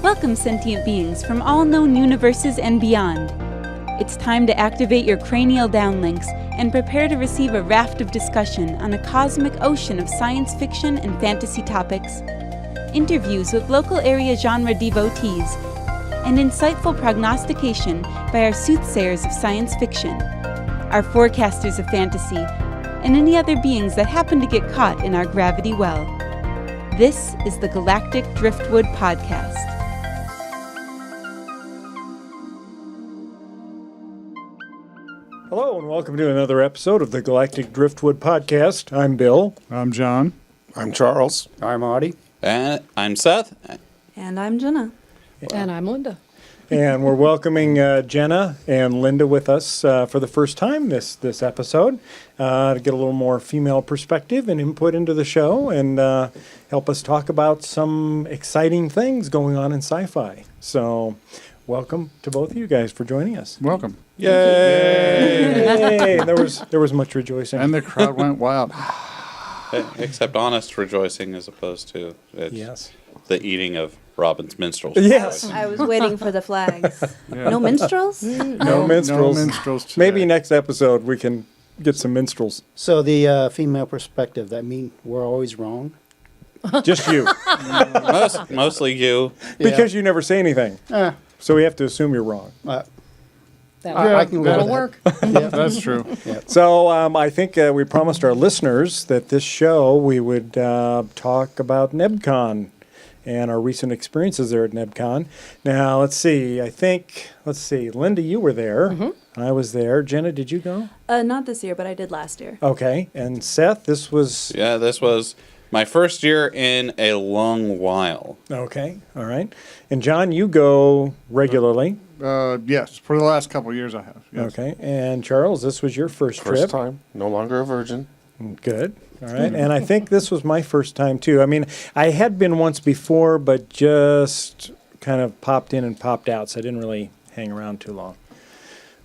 Welcome, sentient beings from all known universes and beyond. It's time to activate your cranial downlinks and prepare to receive a raft of discussion on a cosmic ocean of science fiction and fantasy topics, interviews with local area genre devotees, and insightful prognostication by our soothsayers of science fiction, our forecasters of fantasy, and any other beings that happen to get caught in our gravity well. This is the Galactic Driftwood Podcast. Hello and welcome to another episode of the Galactic Driftwood Podcast. I'm Bill. I'm John. I'm Charles. I'm Audie. And I'm Seth. And I'm Jenna. And I'm Linda. And we're welcoming Jenna and Linda with us for the first time this episode to get a little more female perspective and input into the show and help us talk about some exciting things going on in sci-fi. So welcome to both of you guys for joining us. Welcome. Yay! There was much rejoicing. And the crowd went wild. Except honest rejoicing as opposed to Yes. the eating of Robin's minstrels. Yes. I was waiting for the flags. Yeah. No minstrels? No minstrels. No minstrels today. Maybe next episode we can get some minstrels. So the female perspective, that mean we're always wrong? Just you. Mostly you. Because you never say anything. So we have to assume you're wrong. I can live That'll with work. that. That's true. So I think we promised our listeners that this show we would talk about NebKon and our recent experiences there at NebKon. Now, let's see. Linda, you were there. Mm-hmm. I was there. Jenna, did you go? Not this year, but I did last year. Okay. And Seth, this was... Yeah, this was my first year in a long while. Okay. All right. And John, you go regularly. Yes, for the last couple of years I have. Yes. Okay. And Charles, this was your first trip. First time. No longer a virgin. Good. All right. And I think this was my first time, too. I mean, I had been once before, but just kind of popped in and popped out, so I didn't really hang around too long.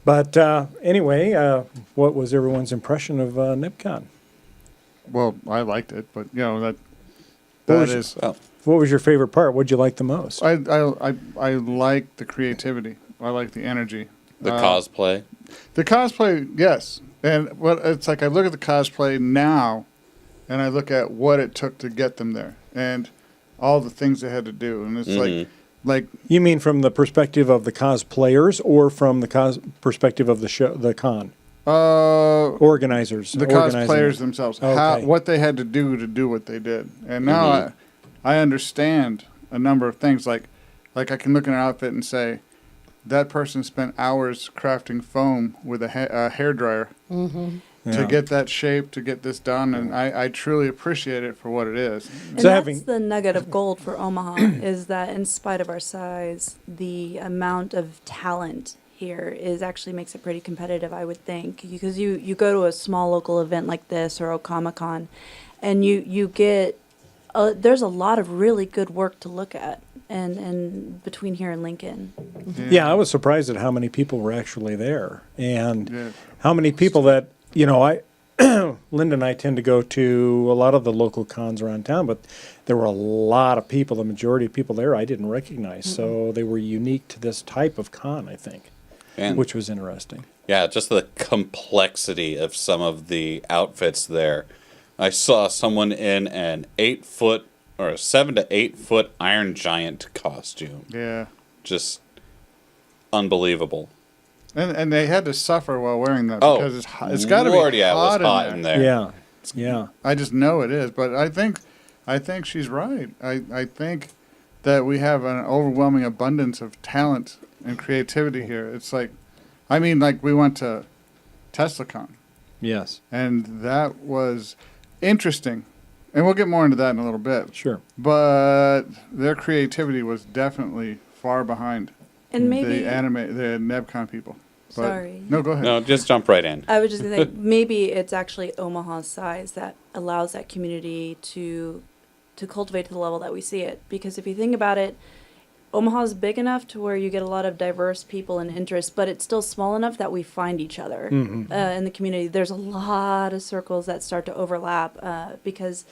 But anyway, what was everyone's impression of NebKon? Well, I liked it, but What was your favorite part? What did you like the most? I like the creativity. I like the energy. The cosplay. The cosplay, yes. And it's like I look at the cosplay now, and I look at what it took to get them there, and all the things they had to do, and it's like. You mean from the perspective of the cosplayers, or from the perspective of the show, the con? Organizers. The cosplayers themselves. Okay. What they had to do what they did, and now I understand a number of things. Like I can look at an outfit and say, that person spent hours crafting foam with a hairdryer to get that shape, to get this done, and I truly appreciate it for what it is. And that's the nugget of gold for Omaha, is that in spite of our size, the amount of talent here actually makes it pretty competitive, I would think. Because you go to a small local event like this or Comic-Con, and you get, there's a lot of really good work to look at. And between here and Lincoln. Yeah, I was surprised at how many people were actually there, and how many people that, Linda and I tend to go to a lot of the local cons around town, but there were a lot of people, the majority of people there I didn't recognize, so they were unique to this type of con, I think, which was interesting. Yeah, just the complexity of some of the outfits there. I saw someone in an 8-foot or a 7 to 8 foot Iron Giant costume. Yeah. Just unbelievable. And they had to suffer while wearing that because it's hot. It's got to be hot in there. Yeah, yeah. I just know it is, but I think she's right. I think that we have an overwhelming abundance of talent and creativity here. It's like we went to Teslacon. Yes. And that was interesting. And we'll get more into that in a little bit. Sure. But their creativity was definitely far behind and maybe the NebKon people. But sorry. No, go ahead. No, just jump right in. I was just going to say, maybe it's actually Omaha's size that allows that community to cultivate to the level that we see it. Because if you think about it, Omaha's big enough to where you get a lot of diverse people and interests, but it's still small enough that we find each other in the community. There's a lot of circles that start to overlap because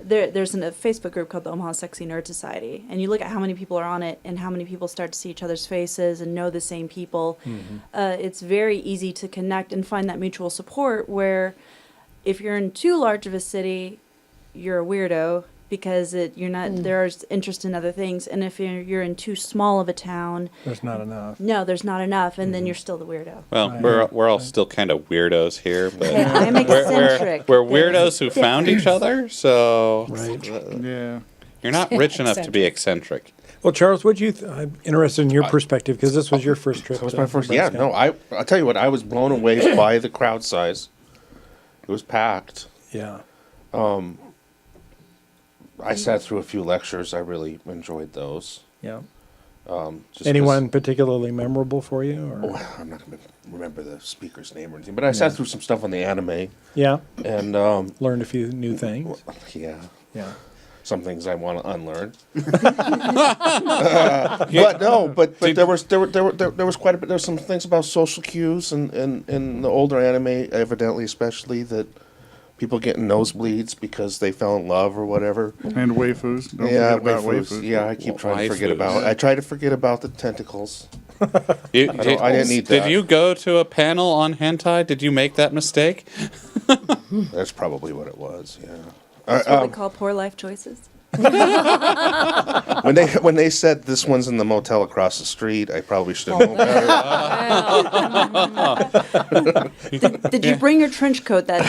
there's a Facebook group called the Omaha Sexy Nerd Society, and you look at how many people are on it and how many people start to see each other's faces and know the same people. It's very easy to connect and find that mutual support, where if you're in too large of a city, you're a weirdo because you're not there's interest in other things, and if you're in too small of a town, There's not enough. no, there's not enough, and then you're still the weirdo. Well, Right. we're all still kind of weirdos here, but Okay, I'm eccentric. we're weirdos who found each other. So Yeah. you're not rich enough to be eccentric. Well, Charles, what you? I'm interested in your perspective because this was your first trip. That was to my first. Yeah, Nebraska. no, I'll tell you what, I was blown away by the crowd size. It was packed. Yeah. I sat through a few lectures. I really enjoyed those. Yeah. Just Anyone particularly memorable for you? Or? Oh, I'm not going to remember the speaker's name or anything, but I sat through some stuff on the anime, Yeah. and Learned a few new things. yeah, Yeah. some things I want to unlearn. But no, but there was quite a bit. There was some things about social cues and in the older anime, evidently, especially that people getting nosebleeds because they fell in love or whatever. And waifus. Don't Yeah, forget about waifus. Yeah, I keep trying to forget Waifus. about. I try to forget about the tentacles. You, I didn't need that. Did you go to a panel on hentai? Did you make that mistake? That's probably what it was. Yeah. That's what we call poor life choices. When they said this one's in the motel across the street, I probably should have known better. Did you bring your trench coat that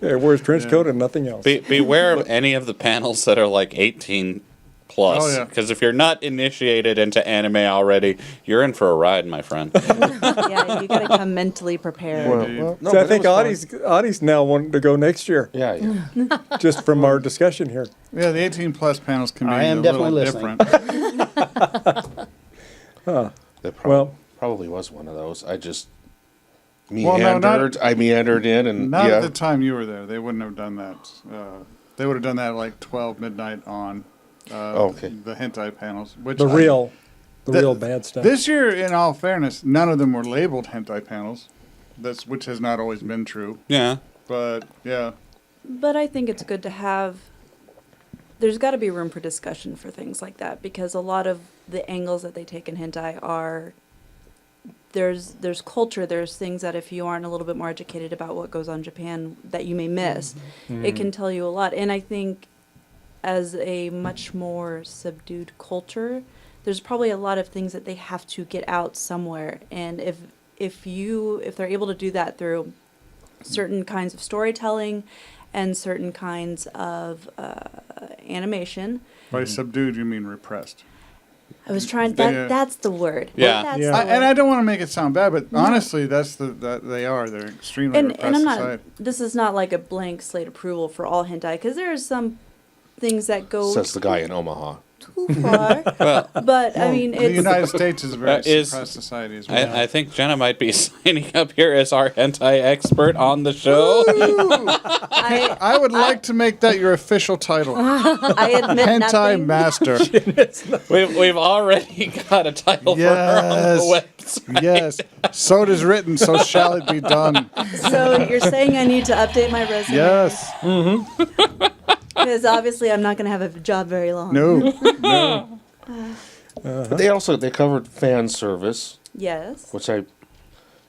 Yeah, wears trench coat and nothing else. Beware of any of the panels that are like 18 plus. Oh, yeah. Because if you're not initiated into anime already, you're in for a ride, my friend. Yeah, you gotta come mentally prepared. No, So I but it think was fun. Audie's now wanting to go next year, Yeah, yeah. just from our discussion here. Yeah, the 18 plus panels can be I am a definitely little listening. different. That Well- probably was one of those. I just Well, no, meandered. not- I meandered in, and Not yeah. at the time you were there. They wouldn't have done that. They would have done that at like 12 midnight on Okay. the hentai panels. Which The real The- bad stuff. This year, in all fairness, none of them were labeled hentai panels. Which has not always been true. Yeah. But yeah, But I think it's good to have. There's got to be room for discussion for things like that, because a lot of the angles that they take in hentai are. There's culture. There's things that if you aren't a little bit more educated about what goes on in Japan, that you may miss. It can tell you a lot, and I think, as a much more subdued culture, there's probably a lot of things that they have to get out somewhere, and if they're able to do that through certain kinds of storytelling and certain kinds of animation. by subdued you mean repressed. I was trying. Yeah. That's the word. Yeah. That's Yeah. the And word. I don't want to make it sound bad, but honestly, that's that they are. They're extremely repressed And I'm not. society. This is not like a blank slate approval for all hentai, because there are some things that go Says the guy in Omaha. too far. But I mean, The it's United States is a very Is- suppressed society as well. I think Jenna might be signing up here as our hentai expert on the show. I would like to make that your official title. I admit Hentai nothing. Master. We've already got a title for her on the website. Yes. So it is written, so shall it be done. So you're saying I need to update my resume? Yes. Because obviously I'm not going to have a job very long. No. But they covered fan service, Yes.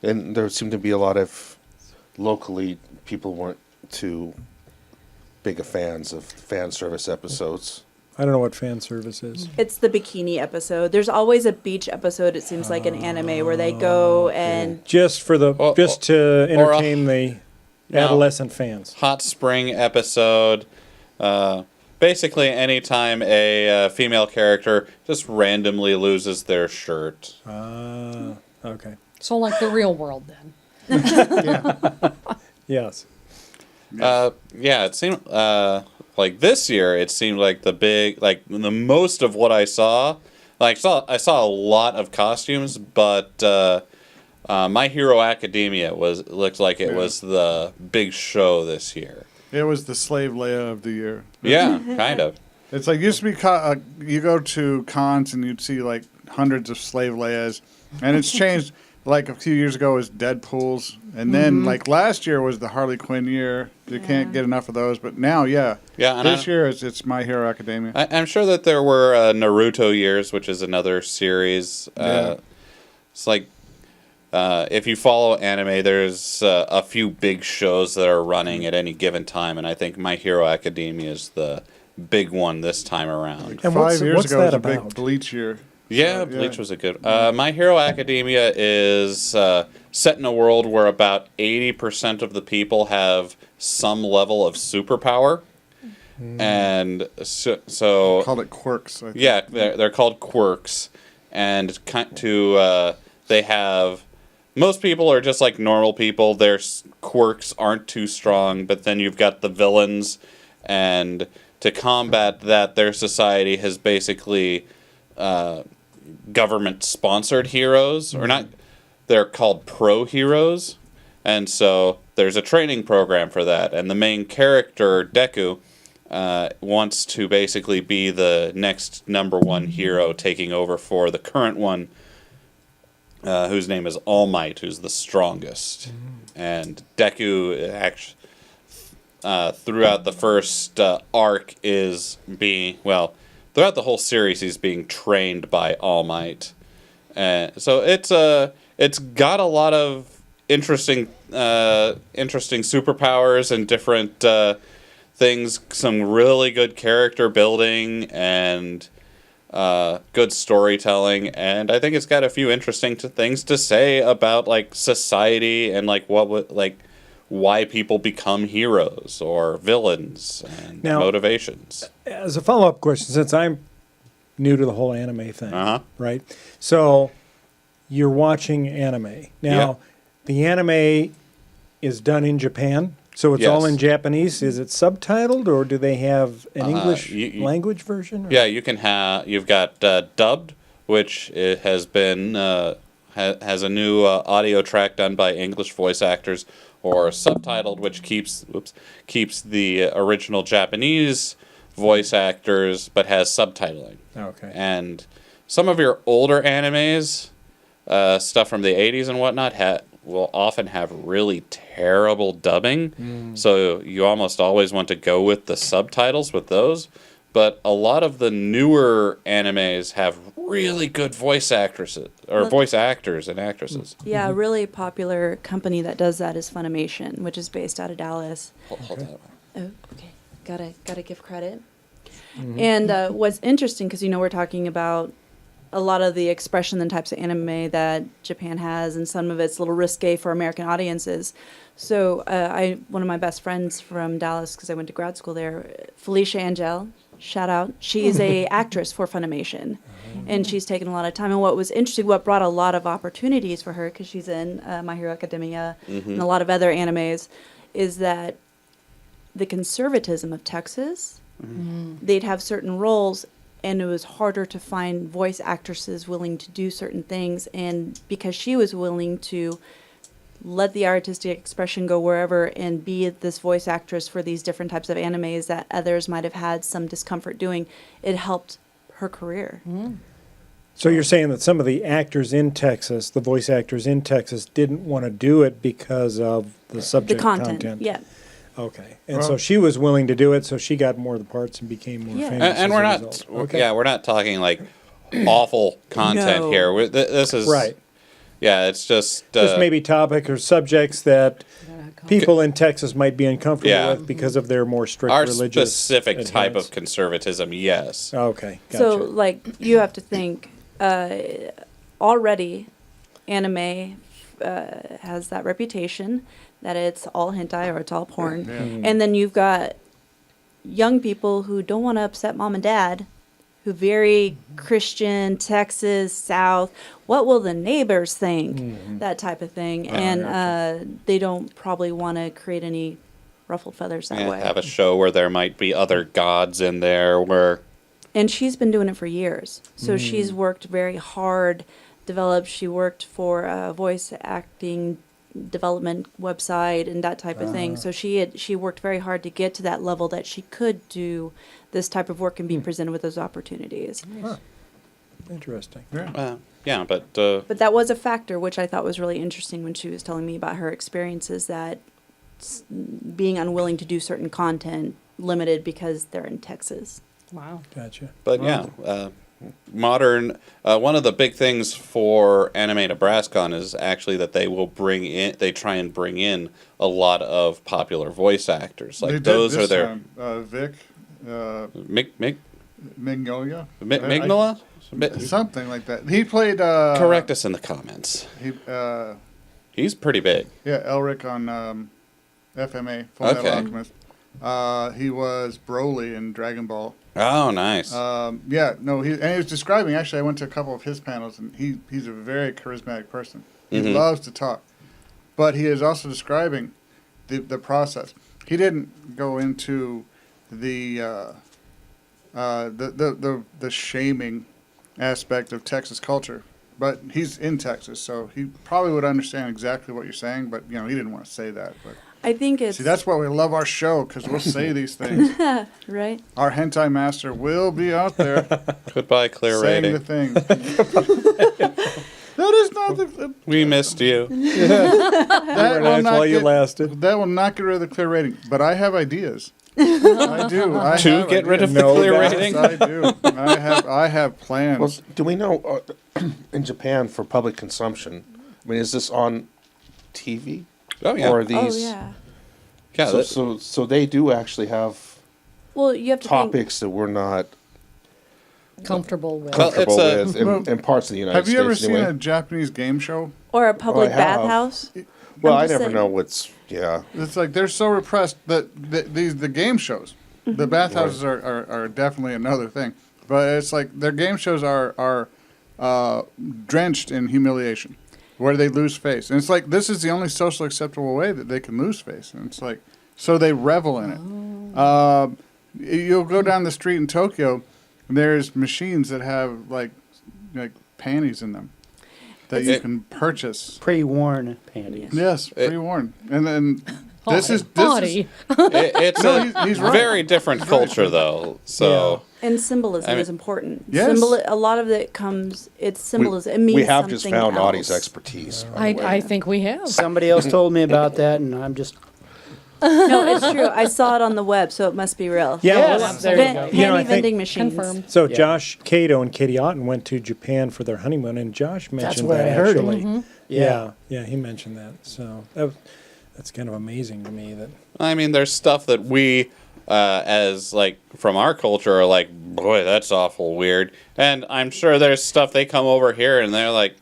and there seemed to be a lot of locally people weren't too big of fans of fan service episodes. I don't know what fan service is. It's the bikini episode. There's always a beach episode, it seems like, in anime where they go and Just for the Or- just to or a- entertain the No. adolescent fans. Hot spring episode. Basically, anytime a female character just randomly loses their shirt. Okay. So like the real world then. Yes. Yeah, it seemed like this year. It seemed like the most of what I saw. I saw a lot of costumes, but My Hero Academia looked like it was the big show this year. It was the slave Leia of the year. Yeah, kind of. It's like used to be, you go to cons and you'd see like hundreds of slave Leias, and it's changed. like a few years ago was Deadpool's, and then like last year was the Harley Quinn year. You can't get enough of those, but now, and this year it's My Hero Academia. I'm sure that there were Naruto years, which is another series. It's like if you follow anime, there's a few big shows that are running at any given time, and I think My Hero Academia is the big one this time around. And 5 years what's ago that was a about? big Bleach year. Yeah, Bleach was a good. My Hero Academia is set in a world where about 80% of the people have some level of superpower, and so Called it quirks. I think. yeah, they're called quirks, and they have. Most people are just like normal people. Their quirks aren't too strong, but then you've got the villains, and to combat that, their society has basically government-sponsored heroes, or not. They're called pro-heroes, and so there's a training program for that. And the main character, Deku, wants to basically be the next #1 hero, taking over for the current one, whose name is All Might, who's the strongest. And Deku, actually, throughout the first arc, is being, well, throughout the whole series, he's being trained by All Might. So it's got a lot of interesting superpowers and different things, some really good character building, and good storytelling, and I think it's got a few interesting things to say about like society and like why people become heroes or villains and Now, As motivations. a follow-up question, since I'm new to the whole anime thing, right? So you're watching anime. Now, the anime is done in Japan, so it's all in Japanese. Is it subtitled, or do they have an English language version? Or? Yeah, you've got dubbed, which it has been has a new audio track done by English voice actors, or subtitled, which keeps the original Japanese voice actors but has subtitling. Okay. And some of your older animes, stuff from the 80s and whatnot, will often have really terrible dubbing. So you almost always want to go with the subtitles with those. But a lot of the newer animes have really good voice actresses, or voice actors and actresses. Yeah, a really popular company that does that is Funimation, which is based out of Dallas. Hold that. Oh, okay. Gotta give credit. And what's interesting, because we're talking about a lot of the expression and types of anime that Japan has, and some of it's a little risque for American audiences. So one of my best friends from Dallas, because I went to grad school there, Felicia Angel, shout out. She's a actress for Funimation, and she's taken a lot of time. And what was interesting, what brought a lot of opportunities for her, because she's in My Hero Academia and a lot of other animes, is that the conservatism of Texas, they'd have certain roles, and it was harder to find voice actresses willing to do certain things. And because she was willing to let the artistic expression go wherever and be this voice actress for these different types of animes that others might have had some discomfort doing, it helped her career. So you're saying that some of the actors in Texas, the voice actors in Texas, didn't want to do it because of the subject The content. Yeah. Okay. And so she was willing to do it, so she got more of the parts and became more famous. And as we're a not, result. Okay. we're not talking like awful content No. here. This is Right. Yeah, it's just maybe topic or subjects that people in Texas might be uncomfortable with because of their more strict our religious specific type adherence. of conservatism. Yes. Okay, gotcha. So, like, you have to think, already anime has that reputation that it's all hentai or it's all porn. And then you've got young people who don't want to upset mom and dad, who very Christian, Texas, South. What will the neighbors think? That type of thing. And they don't probably want to create any ruffled feathers that way. Have a show where there might be other gods in there where... And she's been doing it for years. So she's worked very hard, she worked for a voice acting development website and that type of thing. So she worked very hard to get to that level that she could do this type of work and be presented with those opportunities. Interesting. Yeah, but But that was a factor, which I thought was really interesting when she was telling me about her experiences, that being unwilling to do certain content limited because they're in Texas. Wow. Gotcha. But modern. One of the big things for Anime Nebraskon is actually that they try and bring in a lot of popular voice actors. Like those are their Vic, Mignola, Mignola. something like that. He played. Correct us in the comments. He's pretty big. Yeah, Elric on FMA, Full Metal Alchemist. He was Broly in Dragon Ball. Oh, nice. He was describing, actually, I went to a couple of his panels, and he's a very charismatic person. He loves to talk. But he is also describing the process. He didn't go into the shaming aspect of Texas culture, but he's in Texas, so he probably would understand exactly what you're saying, but, he didn't want to say that, but... I think it's... See, that's why we love our show, because we'll say these things. Right? Our hentai master will be out there Goodbye, clear saying rating. the things. That is not the... We missed you. That will not while you lasted. That will not get rid of the clear rating, but I have ideas. I do. To get rid of the clear rating? I do. I have plans. Well, do we know in Japan for public consumption? I mean, is this on TV? Oh yeah. Or are these? Oh, yeah. Yeah. So they do actually have Well, you have to topics that we're not Comfortable with. Well, comfortable it's with in parts of the United Have States. you ever seen anyway. a Japanese game show? Or a public I have. bathhouse. Well, I'm I just never saying. know what's It's like they're so repressed that the game shows, the bathhouses are definitely another thing. But it's like their game shows are drenched in humiliation, where they lose face, and it's like this is the only socially acceptable way that they can lose face, and it's like so they revel in it. You'll go down the street in Tokyo, and there's machines that have like panties in them that you can purchase. Pre-worn panties. Yes, pre-worn, and then. Haughty. It's No, a he's right. very different culture, though. So And symbolism I mean- is important. Yes. A lot of it comes, it's symbolism. It means we have just something found else. Audie's expertise. by the way. I think we have. Somebody else told me about that, and I'm just... No, it's true. I saw it on the web, so it must be real. Yeah, Yes, well, there you go. Handy You know, I think- vending machines. Confirmed. So Yeah. Josh Cato and Katie Otten went to Japan for their honeymoon, and Josh mentioned what that I heard. actually. Yeah. Yeah, he mentioned that. So that's kind of amazing to me. That I mean, there's stuff that we, as like from our culture, are like, boy, that's awful weird. And I'm sure there's stuff they come over here and they're like,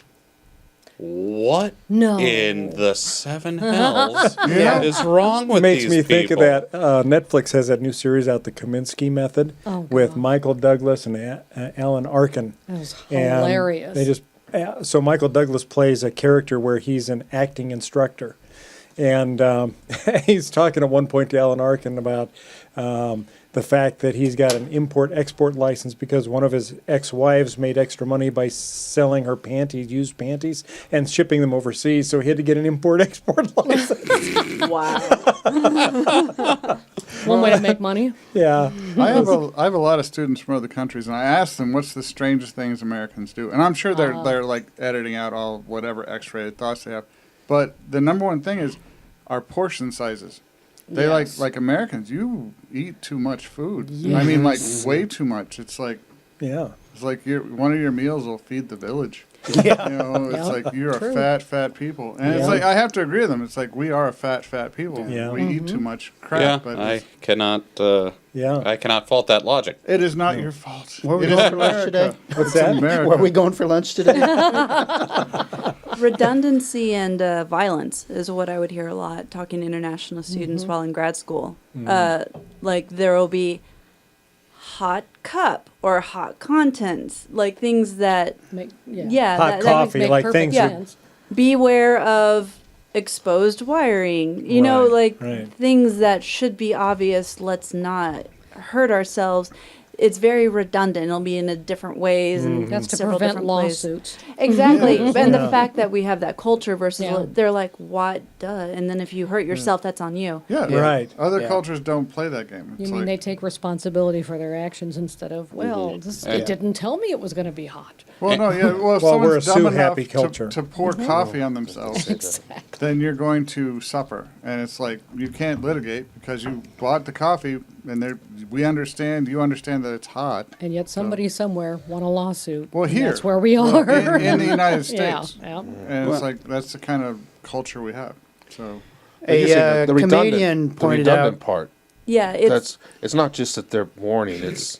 what No. in the seven hells Yeah. is wrong with makes these me people? think of that. Netflix has that new series out, The Kaminsky Method, Oh, with God. Michael Douglas and Alan Arkin. That was And hilarious. They just so Michael Douglas plays a character where he's an acting instructor, and he's talking at one point to Alan Arkin about the fact that he's got an import-export license because one of his ex-wives made extra money by selling her panties, used panties, and shipping them overseas. So he had to get an import-export license. Wow. One way to make money. Yeah. I have a lot of students from other countries, and I ask them what's the strangest things Americans do, and I'm sure they're like editing out all whatever X-rated thoughts they have, but the number one thing is our portion sizes. They Yes. like Americans. You eat too much food. I mean, like way too much. It's like Yeah. one of your meals will feed the village. Yeah. You know, it's like you're True. a fat people, and it's Yeah. like I have to agree with them. It's like we are a fat people. Yeah. We eat too much crap, Yeah, but I it's- cannot. Yeah. I cannot fault that logic. it is not your fault. Where are we It is going for lunch America. today? What's It's that? America. Where are we going for lunch today? Redundancy and violence is what I would hear a lot talking to international students while in grad school. Like there will be hot cup or hot contents, like things that, Make, Hot that coffee, make like perfect things that- sense. beware of exposed wiring, you know, Right, like right. things that should be obvious. Let's not hurt ourselves. it's very redundant. It'll be in a different ways and That's to several prevent different ways. lawsuits. Exactly. Yeah. And the fact that we have that culture versus Yeah. they're like, what? Duh. And then if you hurt yourself, that's on you. Yeah, Right. Other Yeah. cultures don't play that game. You It's mean like, they take responsibility for their actions instead of, well, it didn't tell me it was going to be hot. well, no, yeah. Well, if Well, we're a someone's dumb enough sue-happy culture. to pour coffee on themselves, then you're going to suffer. And it's like you can't litigate because you bought the coffee, and we understand, you understand that it's hot. And yet somebody somewhere won a lawsuit. Well, and here. That's where we Well, are. in the United Yeah, States. yeah. And it's like that's the kind of culture we have. So Like you say, A the redundant- comedian the pointed redundant out. part. Yeah, It's not just that they're warning. It's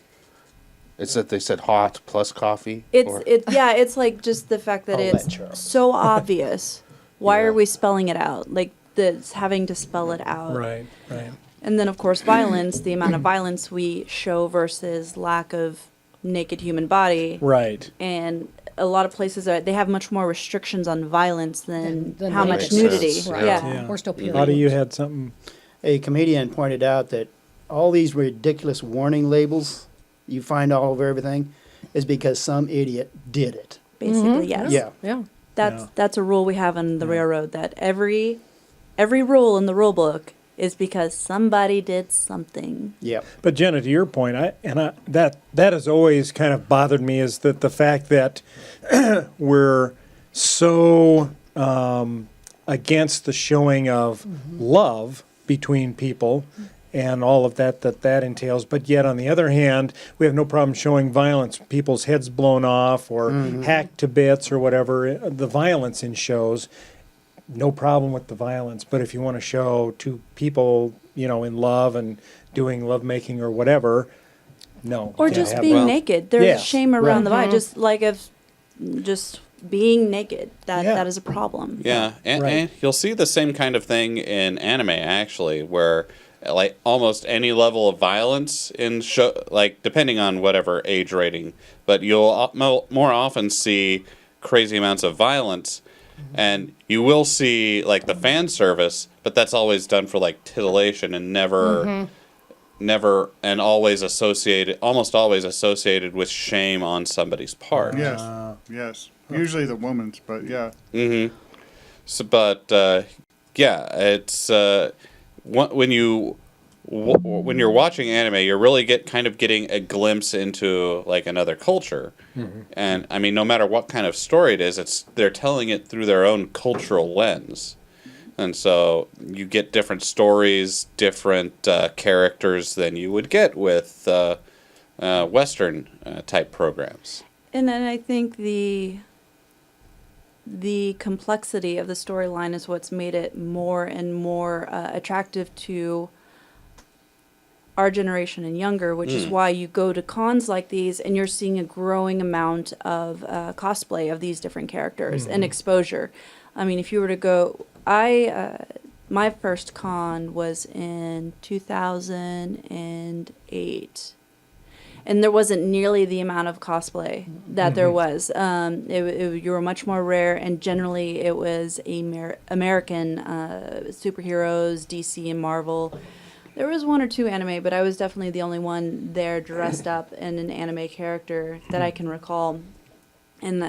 that they said hot plus coffee. or- it's like just the fact that I'll it's let Charles. so obvious. Why Yeah. are we spelling it out? Like that's having to spell it out. Right. Right. And then of course violence, the amount of violence we show versus lack of naked human body. Right. And a lot of places they have much more restrictions on violence than Than how naked much Makes nudity. sense. Right. Yeah. Yeah. We're still period. Lottie, you had something. A comedian pointed out that all these ridiculous warning labels you find all over everything is because some idiot did it. Basically, yes. Yeah. Yeah. That's a rule we have on the railroad that every rule in the rule book is because somebody did something. Yep. But Jenna, to your point, that has always kind of bothered me is that the fact that we're so against the showing of love between people and all of that entails. But yet, on the other hand, we have no problem showing violence, people's heads blown off or hacked to bits or whatever. The violence in shows, no problem with the violence. But if you want to show two people, in love and doing lovemaking or whatever, no. Or can't just have being that. naked. There's Yes, shame around the right. body. Just like if just being naked. Yeah. That is a problem. Yeah, and Right. you'll see the same kind of thing in anime actually, where like almost any level of violence in show, like depending on whatever age rating, but you'll more often see crazy amounts of violence, and you will see like the fan service, but that's always done for like titillation and never and almost always associated with shame on somebody's part. yes, yes. Usually the woman's, but yeah. Mm-hmm. So, but yeah, it's when you're watching anime, you're really getting a glimpse into like another culture, and I mean, no matter what kind of story it is, they're telling it through their own cultural lens, and so you get different stories, different characters than you would get with Western type programs. And then I think the complexity of the storyline is what's made it more and more attractive to our generation and younger, which is why you go to cons like these and you're seeing a growing amount of cosplay of these different characters and exposure. I mean, if you were to go, my first con was in 2008. And there wasn't nearly the amount of cosplay that there was. You were much more rare, and generally it was American superheroes, DC and Marvel. There was one or two anime, but I was definitely the only one there dressed up in an anime character that I can recall. And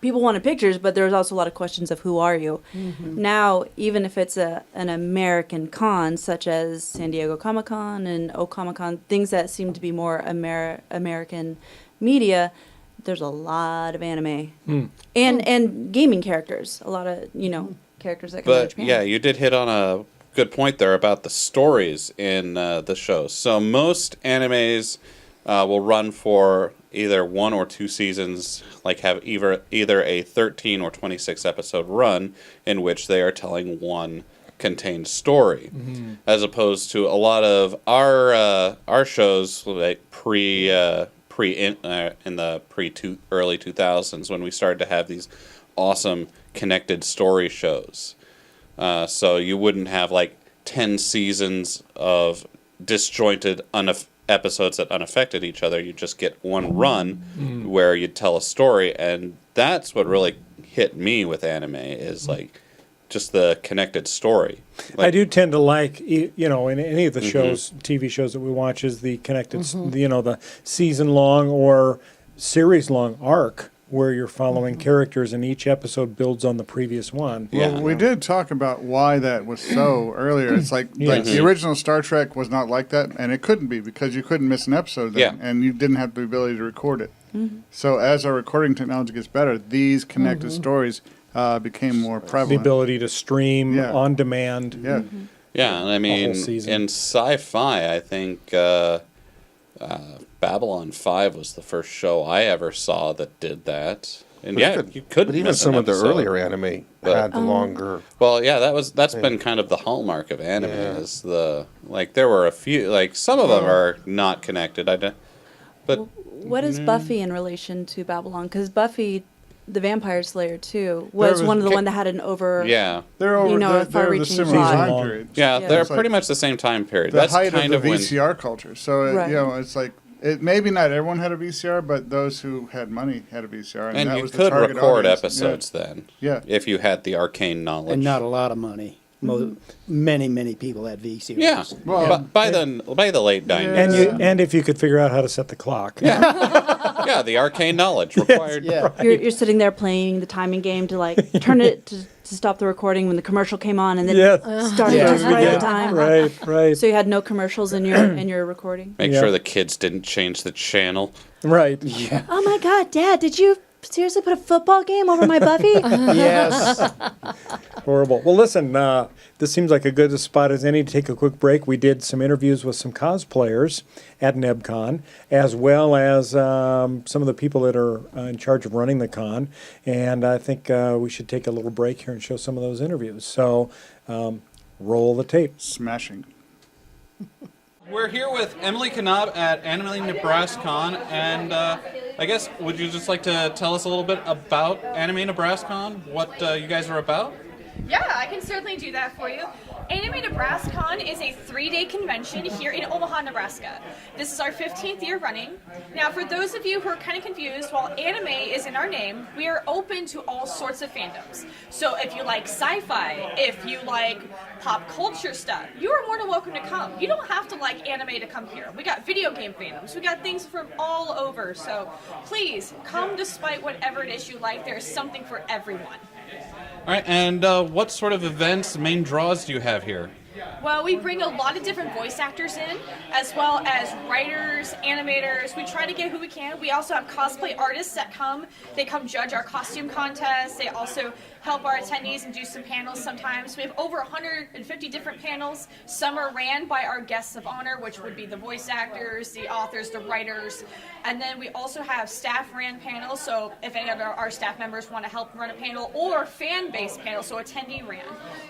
people wanted pictures, but there was also a lot of questions of who are you? Now, even if it's an American con, such as San Diego Comic-Con and O-Comic-Con, things that seem to be more American media, there's a lot of anime. And gaming characters. A lot of, characters that come out of But Japan. yeah, you did hit on a good point there about the stories in the shows. So most animes will run for either 1 or 2 seasons, like have either a 13 or 26 episode run in which they are telling one contained story, as opposed to a lot of our shows like in the early 2000s when we started to have these awesome connected story shows. So you wouldn't have like 10 seasons of disjointed episodes that unaffected each other. You just get one run where you tell a story, and that's what really hit me with anime is like just the connected story. I do tend to like, in any of the shows, TV shows that we watch, is the connected, the season-long or series-long arc where you're following characters and each episode builds on the previous one. Well, we did talk about why that was so earlier. It's like the original Star Trek was not like that, and it couldn't be because you couldn't miss an episode then, and you didn't have the ability to record it. So as our recording technology gets better, these connected stories became more prevalent. The ability to stream on demand. Yeah. Yeah, and I mean, season. in sci-fi, I think Babylon 5 was the first show I ever saw that did that. And you could. But even some of the earlier anime had the longer. Well, yeah, that's been kind of the hallmark of anime. Is there were a few, some of them are not connected. But what is Buffy in relation to Babylon? Because Buffy, the Vampire Slayer too, was one of the one that had an they're far-reaching the similar plot. time period. Yeah, they're pretty much the same time period. The That's height kind of the when VCR culture. So it's like maybe not everyone had a VCR, but those who had money had a VCR, and that you was the could target record audience. episode then. Yeah. If you had the arcane knowledge. And not a lot of money. Many people had VCRs. Yeah. Well, by the late 90s. And if you could figure out how to set the clock. Yeah, the arcane knowledge required. You're sitting there playing the timing game to turn it to stop the recording when the commercial came on, and then started just right at the time. Right. So you had no commercials in your recording. Make sure the kids didn't change the channel. Right. Yeah. Oh my God, Dad! Did you seriously put a football game over my Buffy? Yes. Horrible. Well, listen, this seems like a good spot as any to take a quick break. We did some interviews with some cosplayers at NebKon, as well as some of the people that are in charge of running the con. And I think we should take a little break here and show some of those interviews. So roll the tape. Smashing. We're here with Emily Knob at Anime Nebraskon, and I guess, would you just like to tell us a little bit about Anime Nebraskon, what you guys are about? Yeah, I can certainly do that for you. Anime Nebraskon is a 3-day convention here in Omaha, Nebraska. This is our 15th year running. Now, for those of you who are kind of confused, while anime is in our name, we are open to all sorts of fandoms. So if you like sci-fi, if you like pop culture stuff, you are more than welcome to come. You don't have to like anime to come here. We got video game fandoms. We got things from all over. So please, come despite whatever it is you like. There is something for everyone. All right, and what sort of events, main draws do you have here? Well, we bring a lot of different voice actors in, as well as writers, animators. We try to get who we can. We also have cosplay artists that come. They come judge our costume contest. They also help our attendees and do some panels sometimes. We have over 150 different panels. Some are ran by our guests of honor, which would be the voice actors, the authors, the writers. And then we also have staff ran panels, so if any of our staff members want to help run a panel, or fan-based panel, so attendee ran.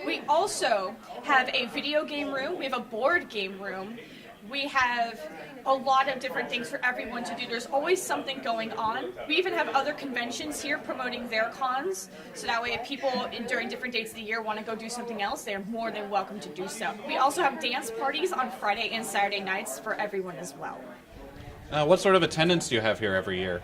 We also have a video game room. We have a board game room. We have a lot of different things for everyone to do. There's always something going on. We even have other conventions here promoting their cons, so that way if people during different dates of the year want to go do something else, they're more than welcome to do so. We also have dance parties on Friday and Saturday nights for everyone as well. What sort of attendance do you have here every year?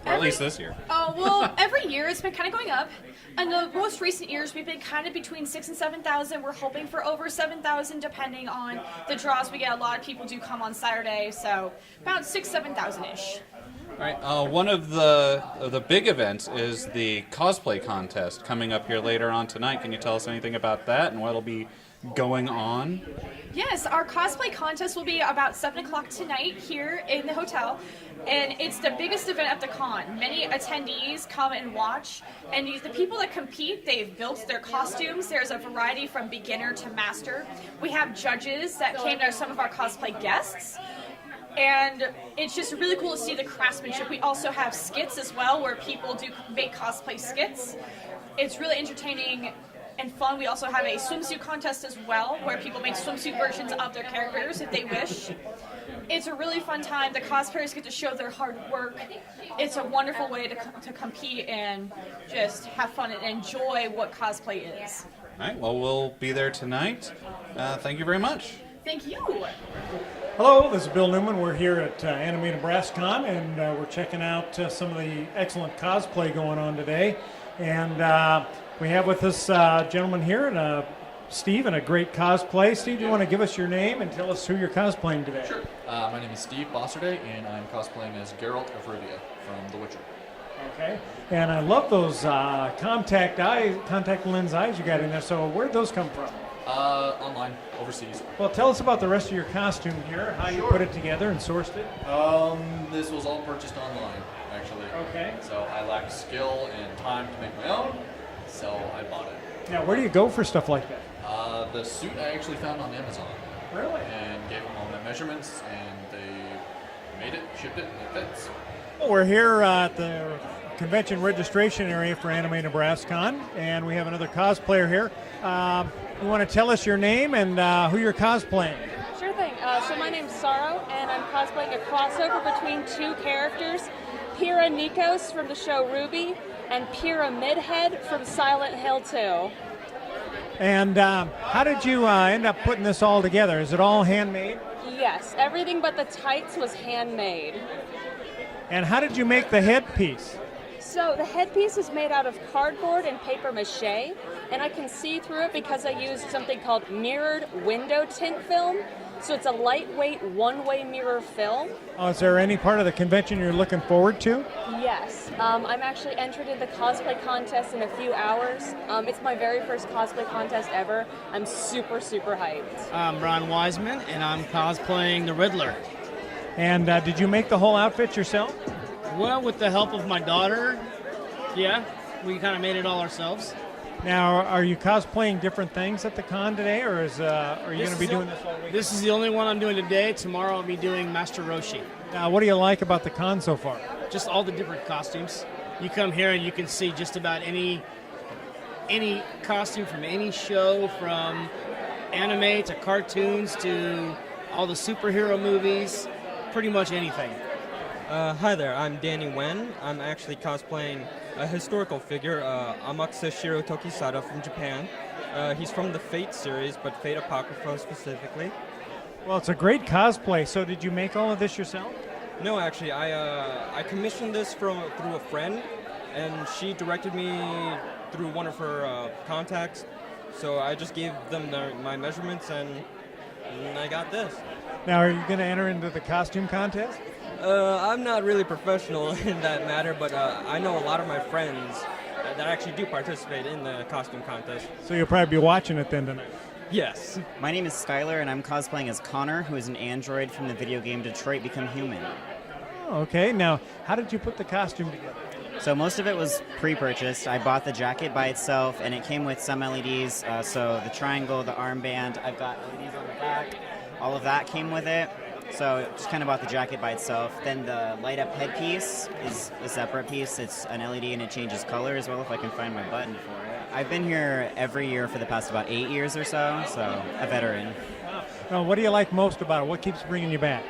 Or at least this year. Oh, well, every year it's been kind of going up. In the most recent years, we've been kind of between 6,000 and 7,000. We're hoping for over 7,000, depending on the draws we get. A lot of people do come on Saturday, so about 6,000, 7,000-ish. All right, one of the big events is the cosplay contest coming up here later on tonight. Can you tell us anything about that and what'll be going on? Yes, our cosplay contest will be about 7 o'clock tonight here in the hotel. And it's the biggest event at the con. Many attendees come and watch. And the people that compete, they've built their costumes. There's a variety from beginner to master. We have judges that came to some of our cosplay guests. And it's just really cool to see the craftsmanship. We also have skits as well, where people do make cosplay skits. It's really entertaining and fun. We also have a swimsuit contest as well, where people make swimsuit versions of their characters if they wish. It's a really fun time. The cosplayers get to show their hard work. It's a wonderful way to compete and just have fun and enjoy what cosplay is. All right, well, we'll be there tonight. Thank you very much. Thank you. Hello, this is Bill Newman. We're here at Anime Nebraskon, and we're checking out some of the excellent cosplay going on today. And We have with us a gentleman here, and Steve, and a great cosplay. Steve, do you want to give us your name and tell us who you're cosplaying today? Sure. My name is Steve Bosserday, and I'm cosplaying as Geralt of Rivia from The Witcher. Okay. And I love those contact lens eyes you got in there. So where'd those come from? Online, overseas. Well, tell us about the rest of your costume here, how you put it together and sourced it. This was all purchased online, actually. Okay. So I lacked skill and time to make my own, so I bought it. Now, where do you go for stuff like that? The suit I actually found on Amazon. Really? And gave them all my measurements, and they made it, shipped it, and it fits. Well, we're here at the convention registration area for Anime Nebraskon, and we have another cosplayer here. You want to tell us your name and who you're cosplaying? Sure thing. So my name's Sorrow, and I'm cosplaying a crossover between two characters, Pyrrha Nikos from the show Ruby, and Pyrrha Midhead from Silent Hill 2. And how did you end up putting this all together? Is it all handmade? Yes, everything but the tights was handmade. And how did you make the headpiece? So the headpiece is made out of cardboard and paper mache, and I can see through it because I used something called mirrored window tint film. So it's a lightweight one-way mirror film. Oh, is there any part of the convention you're looking forward to? Yes. I'm actually entered in the cosplay contest in a few hours. It's my very first cosplay contest ever. I'm super, super hyped. I'm Ron Wiseman, and I'm cosplaying the Riddler. And did you make the whole outfit yourself? Well, with the help of my daughter, yeah, we kind of made it all ourselves. Now, are you cosplaying different things at the con today, or are you going to be doing this all week? This is the only one I'm doing today. Tomorrow I'll be doing Master Roshi. Now, what do you like about the con so far? Just all the different costumes. You come here and you can see just about any costume from any show, from anime to cartoons to all the superhero movies, pretty much anything. Hi there, I'm Danny Wen. I'm actually cosplaying a historical figure, Amakusa Tokisada from Japan. He's from the Fate series, but Fate Apocrypha specifically. Well, it's a great cosplay. So did you make all of this yourself? No, actually, I commissioned this through a friend, and she directed me through one of her contacts. So I just gave them my measurements, and I got this. Now, are you going to enter into the costume contest? I'm not really professional in that matter, but I know a lot of my friends that actually do participate in the costume contest. So you'll probably be watching it then tonight. Yes. My name is Skylar, and I'm cosplaying as Connor, who is an android from the video game Detroit Become Human. Oh, okay. Now, how did you put the costume together? So most of it was pre-purchased. I bought the jacket by itself, and it came with some LEDs. So the triangle, the armband, I've got LEDs on the back. All of that came with it. So just kind of bought the jacket by itself. Then the light-up headpiece is a separate piece. It's an LED and it changes color as well if I can find my button for it. I've been here every year for the past about 8 years or so a veteran. Now, what do you like most about it? What keeps bringing you back?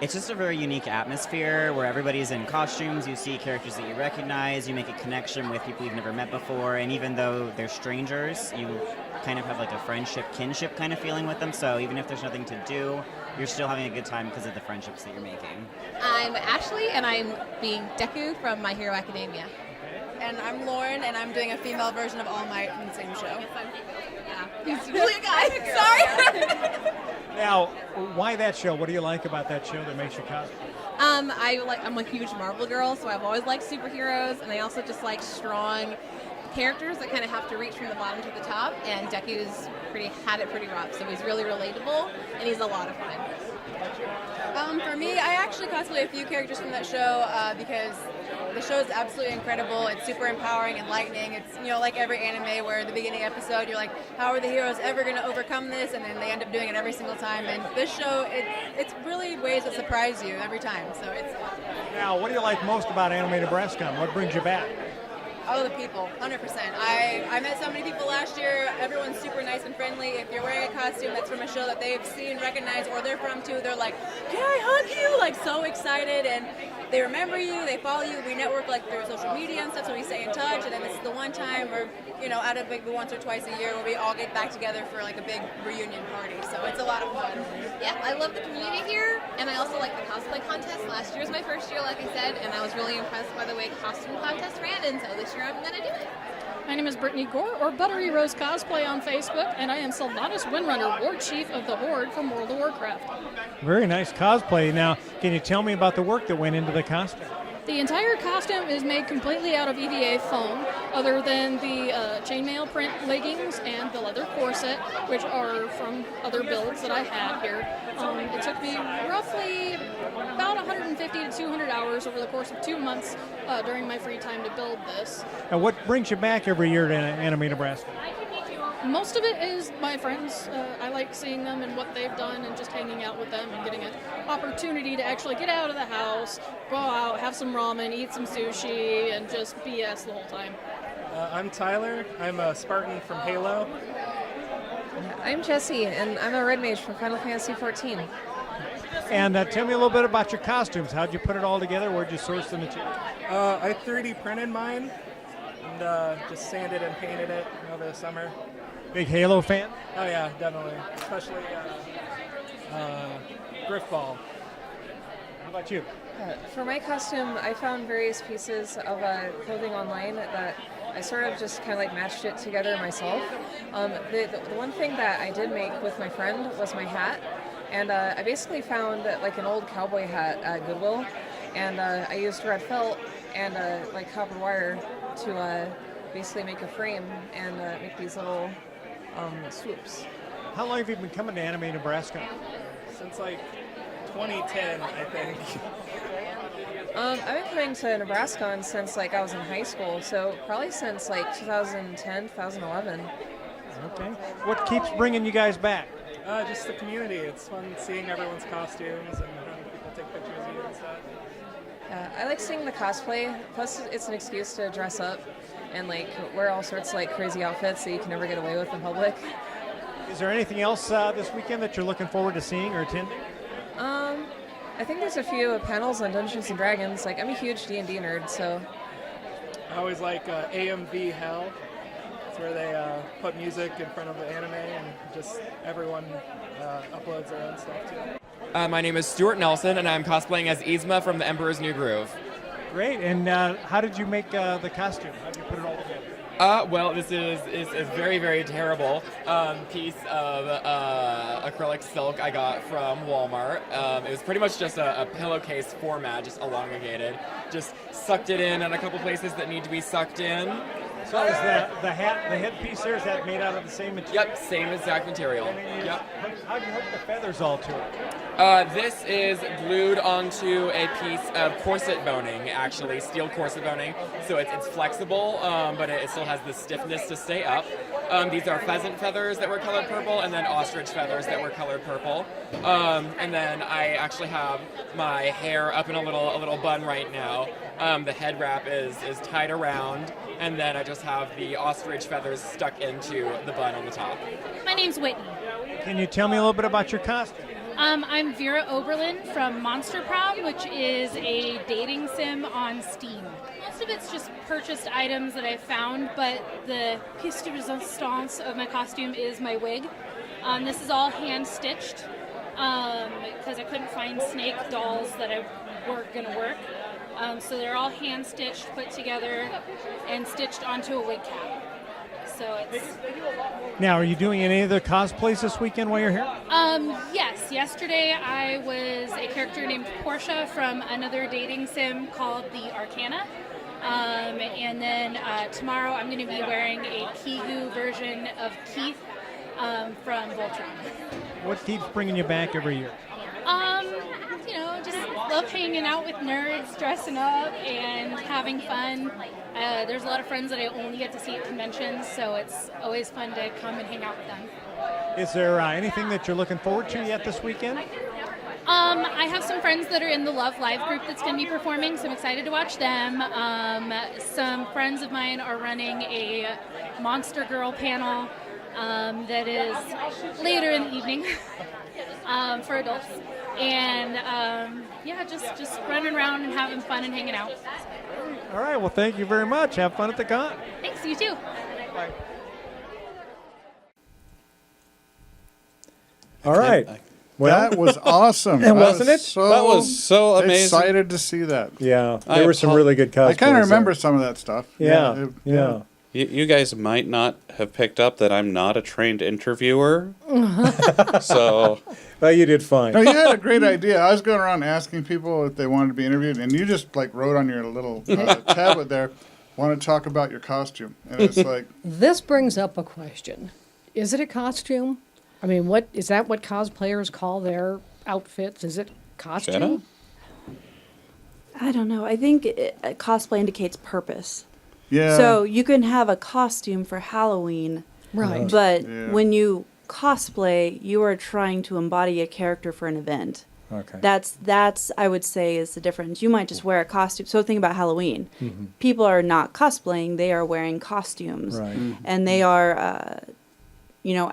It's just a very unique atmosphere where everybody's in costumes. You see characters that you recognize. You make a connection with people you've never met before. And even though they're strangers, you kind of have like a friendship, kinship kind of feeling with them. So even if there's nothing to do, you're still having a good time because of the friendships that you're making. I'm Ashley, and I'm being Deku from My Hero Academia. And I'm Lauren, and I'm doing a female version of All Might from the same show. Yeah, he's usually a guy. Sorry. Now, why that show? What do you like about that show that makes you cosplay? I'm a huge Marvel girl, so I've always liked superheroes, and I also just like strong characters that kind of have to reach from the bottom to the top. And Deku's had it pretty rough, so he's really relatable, and he's a lot of fun. For me, I actually cosplay a few characters from that show because the show is absolutely incredible. It's super empowering, enlightening. It's, like every anime where the beginning episode, you're like, how are the heroes ever going to overcome this? And then they end up doing it every single time. And this show, it's really ways that surprise you every time. So it's... Now, what do you like most about Anime Nebraskon? What brings you back? Oh, the people, 100%. I met so many people last year. Everyone's super nice and friendly. If you're wearing a costume that's from a show that they've seen, recognized, or they're from too, they're like, can I hug you? Like, so excited. And they remember you, they follow you. We network through social media and stuff, so we stay in touch. And then this is the one time where, out of maybe once or twice a year where we all get back together for a big reunion party. So it's a lot of fun. Yeah, I love the community here, and I also like the cosplay contest. Last year was my first year, like I said, and I was really impressed by the way costume contest ran, and so this year sure I'm going to do it. My name is Brittany Gore, or Buttery Rose Cosplay on Facebook, and I am Sylvanas Windrunner, Ward Chief of the Horde from World of Warcraft. Very nice cosplay. Now, can you tell me about the work that went into the costume? The entire costume is made completely out of EVA foam, other than the chainmail print leggings and the leather corset, which are from other builds that I had here. It took me roughly about 150 to 200 hours over the course of 2 months during my free time to build this. And what brings you back every year to Anime Nebraska? Most of it is my friends. I like seeing them and what they've done and just hanging out with them and getting an opportunity to actually get out of the house, go out, have some ramen, eat some sushi, and just BS the whole time. I'm Tyler. I'm a Spartan from Halo. I'm Jessie, and I'm a Red Mage from Final Fantasy XIV. And tell me a little bit about your costumes. How'd you put it all together? Where'd you source the material? I 3D printed mine and just sanded and painted it over the summer. Big Halo fan? Oh yeah, definitely. Especially Griffball. How about you? For my costume, I found various pieces of clothing online that I sort of just kind of like matched it together myself. The one thing that I did make with my friend was my hat. And I basically found like an old cowboy hat at Goodwill. And I used red felt and like copper wire to basically make a frame and make these little swoops. How long have you been coming to Anime Nebraska? Since like 2010, I think. I've been coming to Nebraskon since like I was in high school, so probably since like 2010, 2011. Okay. What keeps bringing you guys back? Just the community. It's fun seeing everyone's costumes and having people take pictures of you and stuff. I like seeing the cosplay. Plus, it's an excuse to dress up and like wear all sorts of like crazy outfits that you can never get away with in public. Is there anything else this weekend that you're looking forward to seeing or attending? I think there's a few panels on Dungeons and Dragons. Like I'm a huge D&D nerd, so. I always like AMV Hell. It's where they put music in front of the anime and just everyone uploads their own stuff too. My name is Stuart Nelson, and I'm cosplaying as Yzma from The Emperor's New Groove. Great. And how did you make the costume? How did you put it all together? Well, this is very, very terrible piece of acrylic silk I got from Walmart. It was pretty much just a pillowcase format, just elongated. Just sucked it in a couple places that need to be sucked in. So is the headpiece there, is that made out of the same material? Yep, same exact material. Yep. How do you hook the feathers all to it? This is glued onto a piece of corset boning, actually, steel corset boning. So it's flexible, but it still has the stiffness to stay up. These are pheasant feathers that were colored purple, and then ostrich feathers that were colored purple. And then I actually have my hair up in a little bun right now. The head wrap is tied around, and then I just have the ostrich feathers stuck into the bun on the top. My name's Whitney. Can you tell me a little bit about your costume? I'm Vera Oberlin from Monster Prom, which is a dating sim on Steam. Most of it's just purchased items that I found, but the piece de resistance of my costume is my wig. This is all hand-stitched because I couldn't find snake dolls that weren't going to work. So they're all hand-stitched, put together, and stitched onto a wig cap. So it's... Now, are you doing any other cosplays this weekend while you're here? Yes. Yesterday I was a character named Portia from another dating sim called The Arcana. And then tomorrow I'm going to be wearing a Kigu version of Keith from Voltron. What keeps bringing you back every year? Just love hanging out with nerds, dressing up, and having fun. There's a lot of friends that I only get to see at conventions, so it's always fun to come and hang out with them. Is there anything that you're looking forward to yet this weekend? I have some friends that are in the Love Live group that's going to be performing, so I'm excited to watch them. Some friends of mine are running a Monster Girl panel that is later in the evening for adults. And just running around and having fun and hanging out. All right, well, thank you very much. Have fun at the con. Thanks, you too. All right. That was awesome. And wasn't it? That was so amazing. Excited to see that. Yeah, there were some really good cosplays. I kind of remember some of that stuff. Yeah. You guys might not have picked up that I'm not a trained interviewer. So. Well, you did fine. No, you had a great idea. I was going around asking people if they wanted to be interviewed, and you just like wrote on your little tablet there, want to talk about your costume. And it's like. This brings up a question. Is it a costume? I mean, what is that what cosplayers call their outfits? Is it costume? Jenna? I don't know. I think cosplay indicates purpose. Yeah. So you can have a costume for Halloween. Right. But when you cosplay, you are trying to embody a character for an event. Okay. That's I would say is the difference. You might just wear a costume. So think about Halloween. Mm-hmm. People are not cosplaying, they are wearing costumes. Right. And they are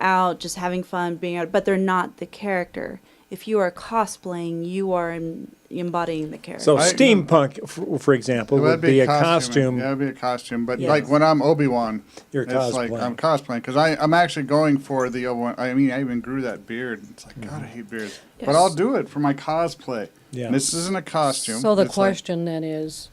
out just having fun, being out, but they're not the character. If you are cosplaying, you are embodying the character. So steampunk, for example, would be a costume. Yeah, it would be a costume. But like when I'm Obi-Wan, You're it's cosplaying. like I'm cosplaying because I'm actually going for the Obi-Wan. I mean, I even grew that beard. It's like, God, I hate beards. Yes. But I'll do it for my cosplay. Yeah. And this isn't a costume. So the It's question then is,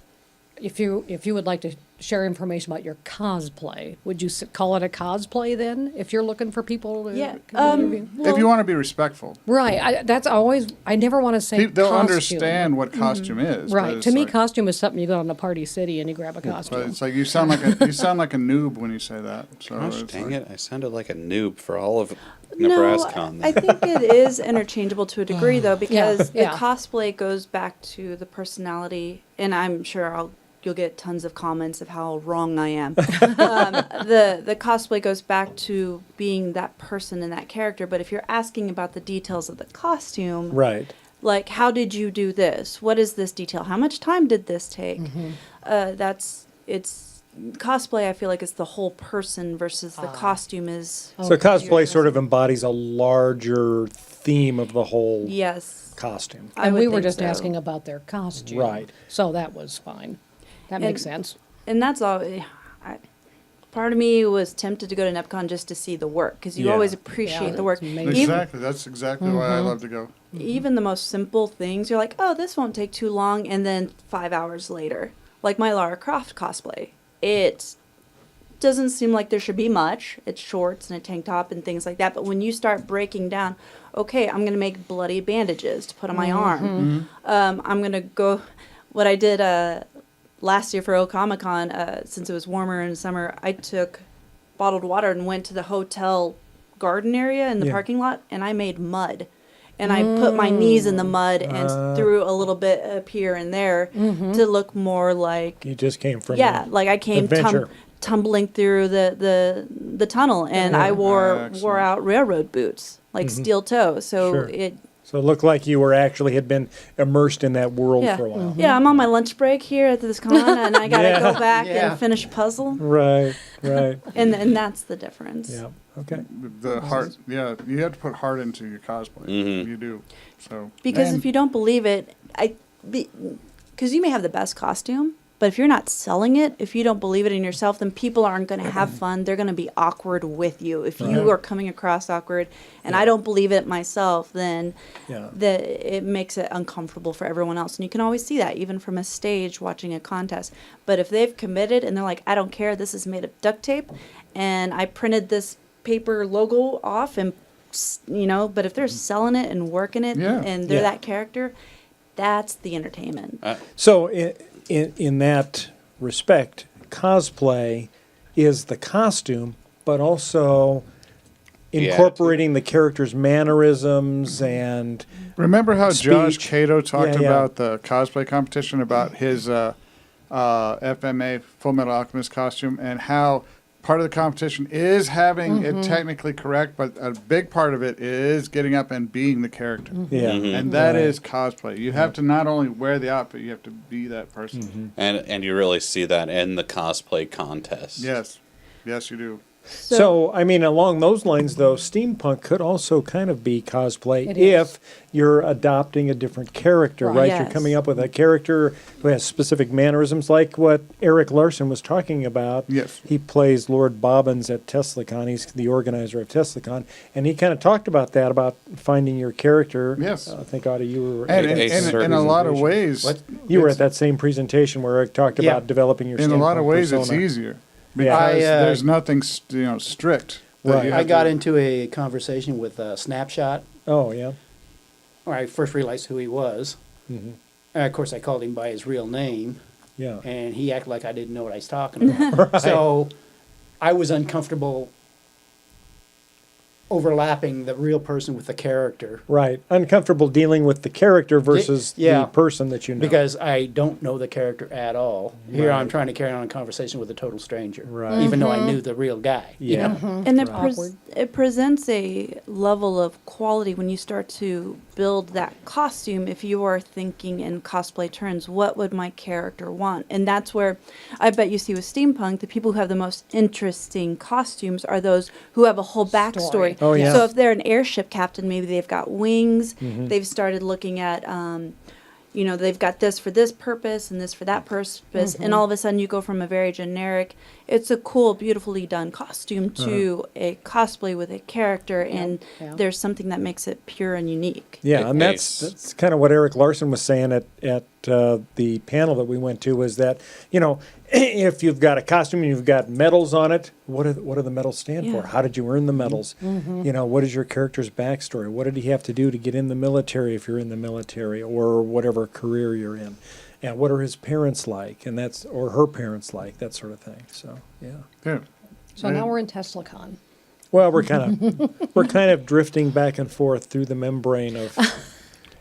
if you would like to share information about your cosplay, would you call it a cosplay then? If you're looking for people to interview? if you want to be respectful. Right. I never want to say They'll costume. understand what costume is. but Right. it's To me, like- costume is something you go on a Party City and you grab a costume. But it's like you sound like a noob when you say that. So Gosh, it's dang like, it. I sounded like a noob for all of No, Nebraskon. I think it is interchangeable to a degree, though, because Yeah. the cosplay goes back to the personality, and I'm sure you'll get tons of comments of how wrong I am. The cosplay goes back to being that person and that character, but if you're asking about the details of the costume, Right. like how did you do this? What is this detail? How much time did this take? It's cosplay. I feel like it's the whole person versus the costume is. So cosplay sort of embodies a larger theme of the whole Yes. costume. I And would we were think just so. asking about their costume. Right. So that was fine. That makes sense. And that's all. Part of me was tempted to go to NebKon just to see the work because you always appreciate the work. exactly. That's exactly why I love to go. Even the most simple things, you're like, oh, this won't take too long, and then 5 hours later, like my Lara Croft cosplay, it doesn't seem like there should be much. It's shorts and a tank top and things like that. But when you start breaking down, okay, I'm gonna make bloody bandages to put on my arm. I'm gonna go. What I did last year for Comic-Con, since it was warmer in summer, I took bottled water and went to the hotel garden area in the parking lot, and I made mud. And I put my knees in the mud and threw a little bit up here and there to look more like... You just came from like I came tumbling through the tunnel, and I wore out railroad boots, like steel toe. So So it looked like you had been immersed in that world for a while. Yeah, I'm on my lunch break here at this con, and I gotta go back and finish a puzzle. Right. and that's the difference. Yeah. Okay. The heart. Yeah, you have to put heart into your cosplay. You do. So Because if you don't believe it, because you may have the best costume, but if you're not selling it, if you don't believe it in yourself, then people aren't going to have fun. They're going to be awkward with you. If you are coming across awkward, and I don't believe it myself, then it makes it uncomfortable for everyone else. And you can always see that, even from a stage watching a contest. But if they've committed and they're like, I don't care, this is made of duct tape, and I printed this paper logo off, and but if they're selling it and working it, and they're that character, that's the entertainment. So in that respect, cosplay is the costume, but also incorporating the character's mannerisms and remember how speech. Josh Cato talked Yeah. about the cosplay competition, about his FMA Full Metal Alchemist costume, and how part of the competition is having it technically correct, but a big part of it is getting up and being the character. Yeah. And that is cosplay. You have to not only wear the outfit, you have to be that person. And you really see that in the cosplay contest. Yes, you do. So, I mean, along those lines, though, steampunk could also kind of be cosplay It if is. you're adopting a different character, Right. right? Yes. You're coming up with a character who has specific mannerisms, like what Eric Larson was talking about. Yes. He plays Lord Bobbins at Teslacon. He's the organizer of Teslacon. And he kind of talked about that, about finding your character. Yes. I think, Audie, you were And at that in a lot of presentation. ways, You were it's- at that same presentation where Eric talked Yeah. about developing your in a lot of steampunk ways, it's persona. easier Yeah. because I, there's nothing strict. that Right. you I have got to- into a conversation with Snapshot, Oh, yeah. where I first realized who he was. Mm-hmm. And of course, I called him by his real name, Yeah. and he acted like I didn't know what I was talking about. Right. So I was uncomfortable overlapping the real person with the character. Right. Uncomfortable dealing with the character versus yeah. the person that you know. Because I don't know the character at all. Here Right. I'm trying to carry on a conversation with a total stranger. Right. Even though I Mhm. knew the real guy. you Yeah. know? And Right. it presents a level of quality when you start to build that costume. If you are thinking in cosplay terms, what would my character want? And that's where I bet you see with steampunk, the people who have the most interesting costumes are those who have a whole backstory. Oh, yeah. So if they're an airship captain, maybe they've got wings. Mhm. They've started looking at they've got this for this purpose and this for that purpose, and all of a sudden you go from a very generic, it's a cool, beautifully done costume to a cosplay with a character, and yeah. there's something that makes it pure and unique. Yeah, and that's kind of what Eric Larson was saying at the panel that we went to, was that, if you've got a costume and you've got medals on it, what do the medals stand for? Yeah. How did you earn the medals? Mhm. What is your character's backstory? What did he have to do to get in the military, if you're in the military, or whatever career you're in? And what are his parents like? And or her parents like, that sort of thing. So, yeah. Yeah. So now we're in Teslacon. Well, we're kind of drifting back and forth through the membrane of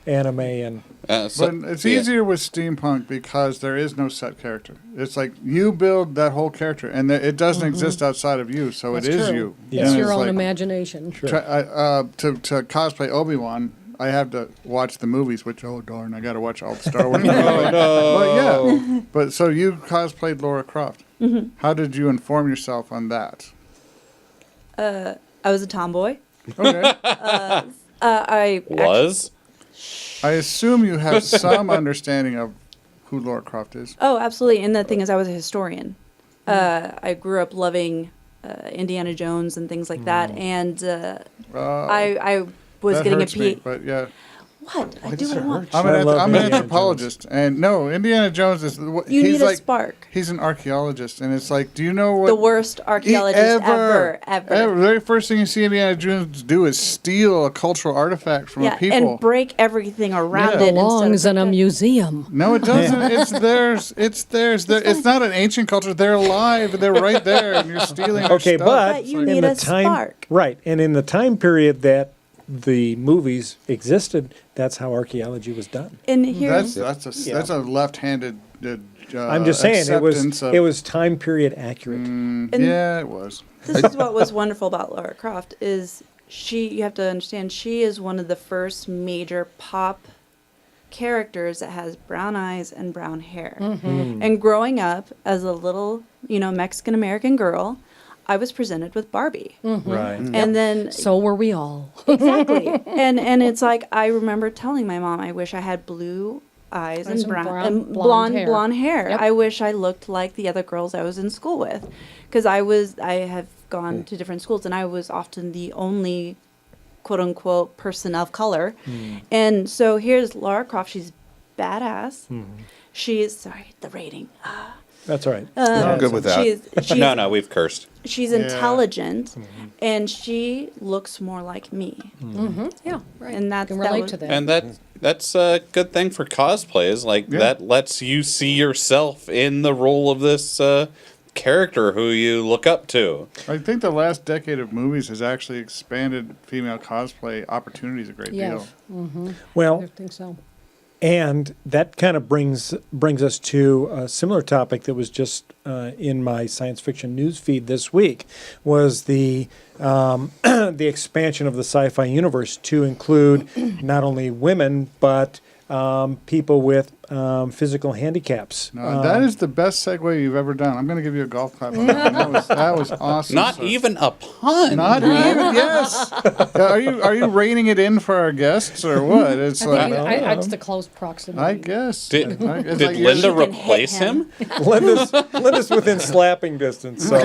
anime and. But it's easier with steampunk because there is no set character. It's like you build that whole character, and it doesn't exist outside of you, so That's it is true. you. It's And your own like, imagination. to cosplay Obi-Wan, I have to watch the movies, which, oh darn, I got to watch all the Star Wars movies. But so you cosplayed Lara Croft. Mhm. How did you inform yourself on that? I was a tomboy. Okay. I assume you have some understanding of who Lara Croft is. Oh, absolutely. And the thing is, I was a historian. I grew up loving Indiana Jones and things like that, and I was That getting a hurts me, PhD. but yeah. What? I do what I want. I'm an anthropologist, and no, Indiana Jones is. You he's need a like, spark. He's an archaeologist, and it's like, do you know what The worst archaeologist ever. The very first thing you see Indiana Jones do is steal a cultural artifact from a Yeah, people. and break everything around It it. belongs in a museum. No, it doesn't. It's theirs. It's theirs. It's not an ancient culture. They're alive. They're right there, and you're stealing. Their Okay, stuff. but you in need the a time, spark. right, and in the time period that the movies existed, that's how archaeology was done. And here's that's a left-handed. I'm just saying acceptance of- it was time period accurate. yeah, it was. This is what was wonderful about Lara Croft is you have to understand, she is one of the first major pop characters that has brown eyes and brown hair. And growing up as a little, Mexican American girl, I was presented with Barbie. Right. And then So were we all. exactly. And it's like I remember telling my mom, I wish I had blue eyes and blonde hair. Yep. I wish I looked like the other girls I was in school with, because I have gone to different schools and I was often the only quote unquote person of color. And so here's Lara Croft. She's badass. She's the rating. That's all right. I'm good with that. She's No, we've cursed. She's intelligent, and she looks more like me. Yeah, right. And that's Can that relate was- to that. And that's a good thing for cosplay, is like that lets you see yourself in the role of this character who you look up to. I think the last decade of movies has actually expanded female cosplay opportunities a great deal. Well, I think so. and that kind of brings us to a similar topic that was just in my science fiction news feed this week, was the the expansion of the sci-fi universe to include not only women but people with physical handicaps. No, that is the best segue you've ever done. I'm going to give you a golf clap on that one. That was awesome. Not sir. even a pun. Not even, yes. Are you reining it in for our guests or what? It's like It's the close proximity. I guess. Did It's Linda like you're- replace him? Linda's within slapping distance, so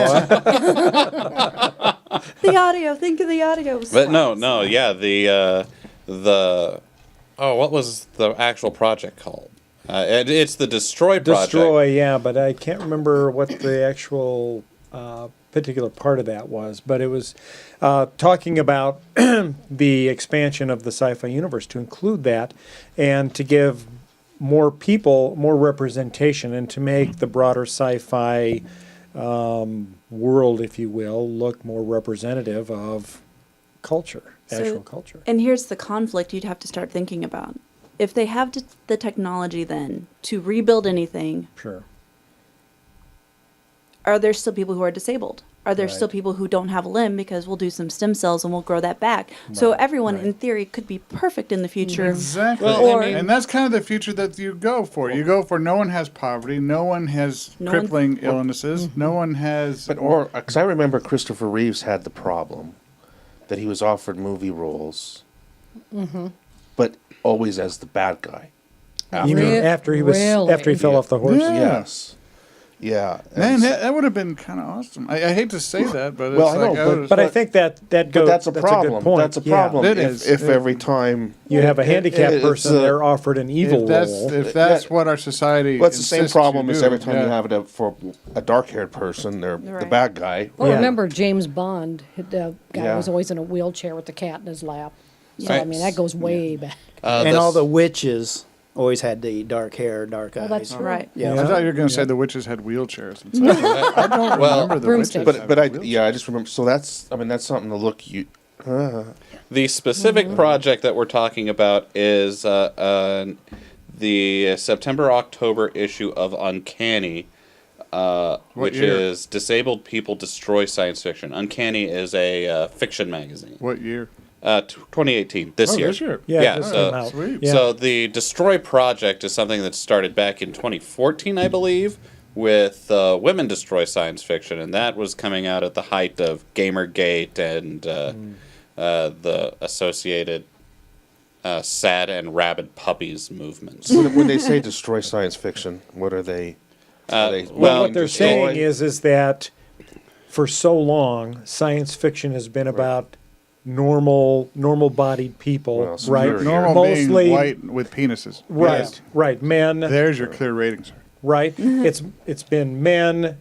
The audio. Think of the audio. But no, yeah, the what was the actual project called? It's the Destroy project. Destroy, yeah, but I can't remember what the actual particular part of that was. But it was talking about the expansion of the sci-fi universe to include that and to give more people more representation and to make the broader sci-fi world, if you will, look more representative of culture, actual culture. And here's the conflict you'd have to start thinking about. If they have the technology then to rebuild anything, Sure. are there still people who are disabled? Are there Right. still people who don't have a limb because we'll do some stem cells and we'll grow that back? So everyone in theory could be perfect in the future. Exactly. And that's kind of the future that you go for. You go for no one has poverty, no one has crippling illnesses, no one has. Because I remember Christopher Reeves had the problem that he was offered movie roles, but always as the bad guy. You mean after he fell off the horse? Yeah. Yes. Yeah. Man, that would have been kind of awesome. I hate to say that, but it's Well, I like know, but I think that goes. But that's a problem. good point. That's a problem. It if, is. if every time You have a handicapped it's, person, they're offered an evil role. If that's what our society. Well, it's the same insists you problem as do, every time you yeah. have it for a dark-haired person, they're the Right. bad guy. Well, remember James Bond, the guy Yeah. was always in a wheelchair with the cat in his lap. So, Right. I mean, that goes way back. And all the witches always had the dark hair, dark eyes. Oh, that's right. Yeah. I thought you were going to say the witches had wheelchairs. And stuff. I don't remember the witches. But I just remember. So that's something to look you. The specific project that we're talking about is the September-October issue of Uncanny, which year? is Disabled People Destroy Science Fiction. Uncanny is a fiction magazine. What year? 2018, this year. This year. Yeah, this so, came out. Sweet. Yeah. so the Destroy project is something that started back in 2014, I believe, with Women Destroy Science Fiction, and that was coming out at the height of Gamergate and the associated sad and rabid puppies movements. When they say destroy science fiction, what are they? Well, what they're saying is that for so long, science fiction has been about normal-bodied people, Well, right? Normal Mostly being white with penises. Right, Yes. right. Men. There's your clear ratings. Right. It's been men,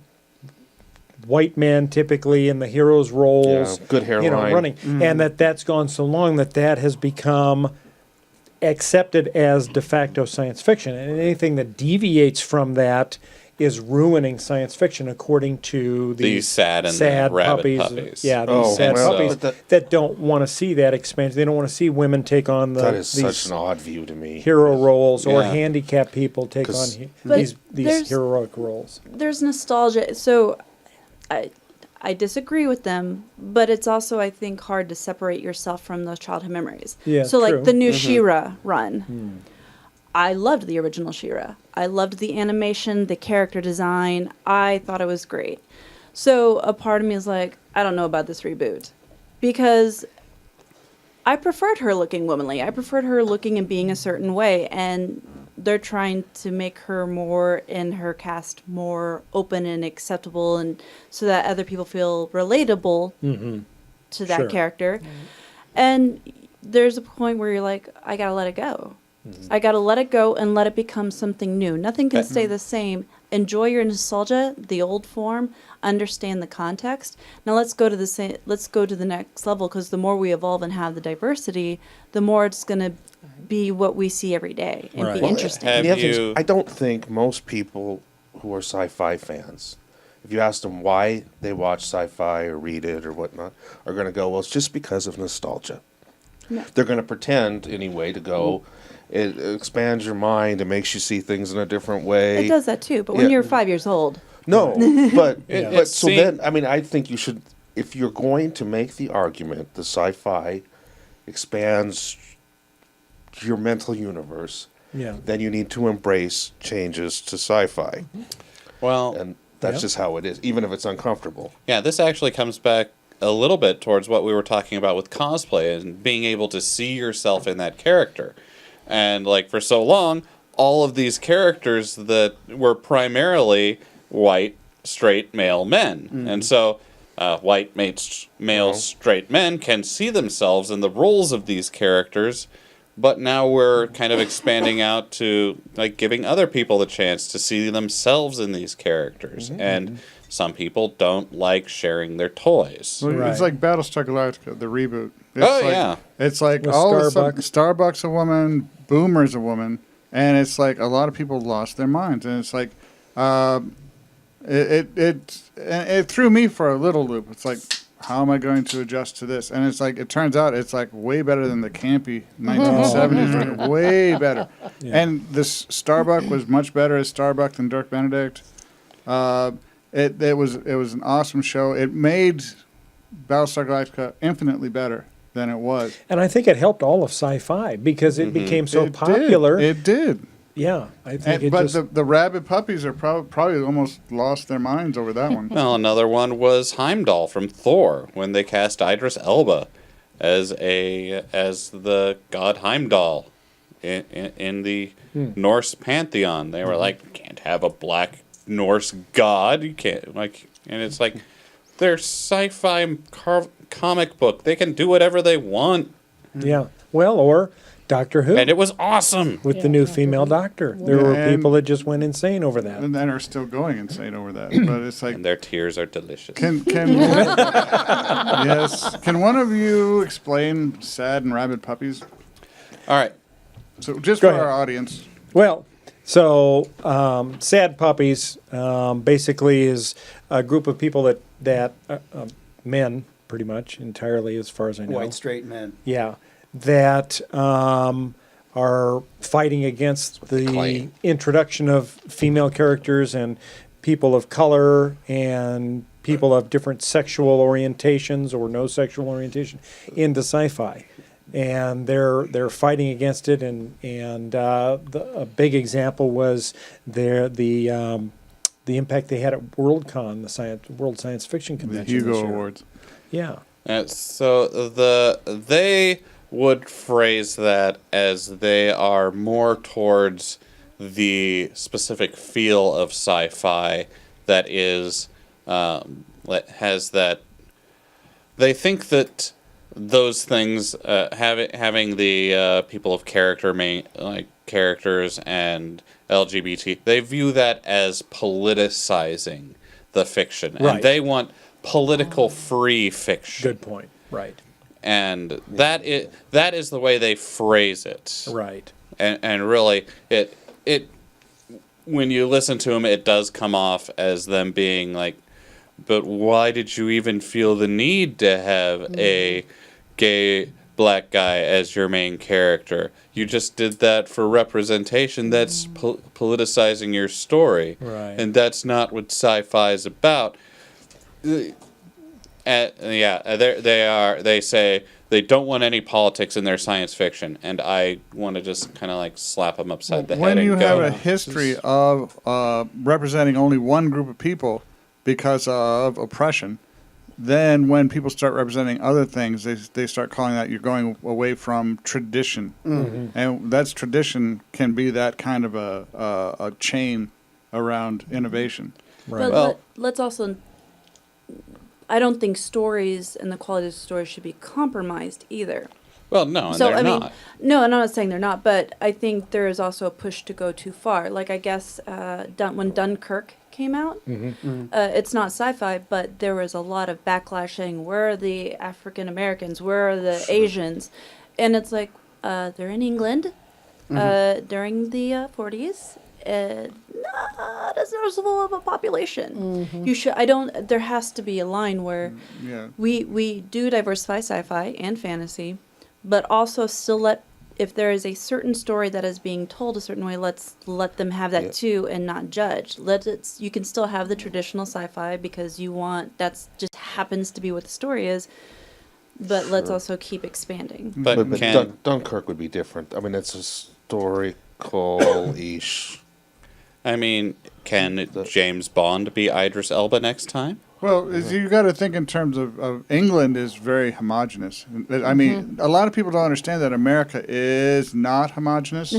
white men typically in the heroes' roles. Yeah, good hairline. running, and that's gone so long that has become accepted as de facto science fiction, and anything that deviates from that is ruining science fiction, according to These sad and the rabid puppies. Yeah, these sad well, puppies but that don't want to see that expansion. They don't want to see women take on that is these such an odd view to me. hero roles, or Yeah. handicapped people take on 'Cause- But these there's- heroic roles. There's nostalgia. So I disagree with them, but it's also, I think, hard to separate yourself from those childhood memories. Yeah, so, true. like the new She-Ra run. I loved the original She-Ra. I loved the animation, the character design. I thought it was great. So a part of me is like, I don't know about this reboot. Because I preferred her looking womanly. I preferred her looking and being a certain way. And they're trying to make her more, in her cast, more open and acceptable, and so that other people feel relatable to that Sure. character. And there's a point where you're like, I gotta let it go. I gotta let it go and let it become something new. Nothing can stay the same. Enjoy your nostalgia, the old form. Understand the context. Now let's go to the next level, because the more we evolve and have the diversity, the more it's gonna be what we see every day and be interesting. Have The other thing is, you- I don't think most people who are sci-fi fans, if you ask them why they watch sci-fi or read it or whatnot, are going to go, well, it's just because of nostalgia. No. They're going to pretend anyway to go. It expands your mind. It makes you see things in a different way. It does that too, but when Yeah. you're 5 years old. No, but It- but it so seem- then I mean I think you should, if you're going to make the argument the sci-fi expands your mental universe, then you need to embrace changes to sci-fi. Well, and that's just how it is, even if it's uncomfortable. Yeah, this actually comes back a little bit towards what we were talking about with cosplay and being able to see yourself in that character. And like for so long, all of these characters that were primarily white, straight male men. And so white male straight men can see themselves in the roles of these characters, but now we're kind of expanding out to like giving other people the chance to see themselves in these characters. And some people don't like sharing their toys. Well, it's like Battlestar Galactica, the reboot. It's like With all of a sudden, Starbuck. Starbuck's a woman, Boomer's a woman, and it's like a lot of people lost their minds, and it's like, it threw me for a little loop. It's like, how am I going to adjust to this? And it's like, it turns out it's like way better than the campy 1970s version, way better. Yeah. And this Starbuck was much better as Starbuck than Dirk Benedict. It was an awesome show. It made Battlestar Galactica infinitely better than it was. And I think it helped all of sci-fi because it became so popular. It did. Yeah, I think the rabid puppies are probably almost lost their minds over that one. Well, another one was Heimdall from Thor when they cast Idris Elba as the god Heimdall in the Norse pantheon. They were like, you can't have a black Norse god. You can't and it's like they're sci-fi comic book. They can do whatever they want. Yeah. Well, or Doctor Who. And it was awesome. With the new female doctor. There were people that just went insane over that. And are still going insane over that. But it's like... And their tears are delicious. Yes. Can one of you explain sad and rabid puppies? All right. So just Go for our ahead. audience. Well, so sad puppies basically is a group of people that men, pretty much entirely as far as I know. White straight men. Yeah. That are fighting against the introduction of female characters and people of color and people of different sexual orientations or no sexual orientation into sci-fi. And they're fighting against it, and a big example was the impact they had at Worldcon, the World Science Fiction Convention. The Hugo this year. Awards. Yeah. So they would phrase that as they are more towards the specific feel of sci-fi that is has that. They think that those things having the people of character characters and LGBT, they view that as politicizing the fiction, Right. and they want political free fiction. Good point. Right. And that is the way they phrase it. Right. And really, it when you listen to them, it does come off as them being like, but why did you even feel the need to have a gay black guy as your main character? You just did that for representation. That's politicizing your story. Right. And that's not what sci-fi is about. They say they don't want any politics in their science fiction, and I want to just kind of like slap them upside the head When and you go, have a history of representing only one group of people because of oppression, then when people start representing other things, they start calling that you're going away from tradition. And that's tradition can be that kind of a chain around innovation. But let's also, I don't think stories and the quality of when should be compromised either. Well, no, and So, they're I mean, not. no, and I'm not saying they're not, but I think there is also a push to go too far. Like, I guess when Dunkirk came out, it's not sci-fi, but there was a lot of backlashing. Where are the African Americans? Where are the Asians? And it's like, they're in England during the 40s. Not as noticeable of a population. You should. There has to be a line where we do diversify sci-fi and fantasy, but also still if there is a certain story that is being told a certain way, let's let them have that too and not judge. You can still have the traditional sci-fi because that's just happens to be what the story is, but let's also keep expanding. But Dunkirk would be different. I mean, it's a story political-ish. I mean, can James Bond be Idris Elba next time? Well, you got to think in terms of England is very homogenous. I mean, a lot of people don't understand that America is not homogenous,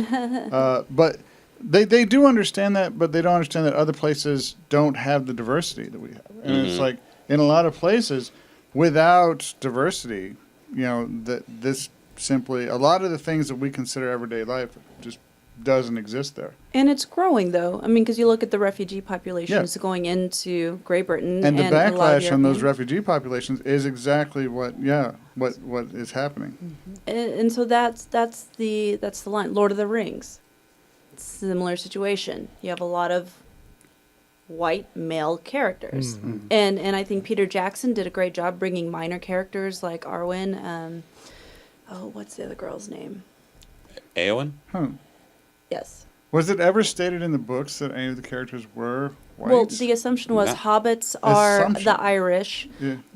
but they do understand that, but they don't understand that other places don't have the diversity that we have. And it's like in a lot of places, without diversity, you know, this simply a lot of the things that we consider everyday life just doesn't exist there. And it's growing, though. I mean, because you look at the refugee populations going into Great Britain, And the a lot of backlash on those European- refugee populations is exactly what is happening. And so that's the line. Lord of the Rings, similar situation. You have a lot of white male characters, and I think Peter Jackson did a great job bringing minor characters like Arwen. What's the other girl's name? Eowyn? Yes. Was it ever stated in the books that any of the characters were white? Well, the assumption was hobbits are the Irish,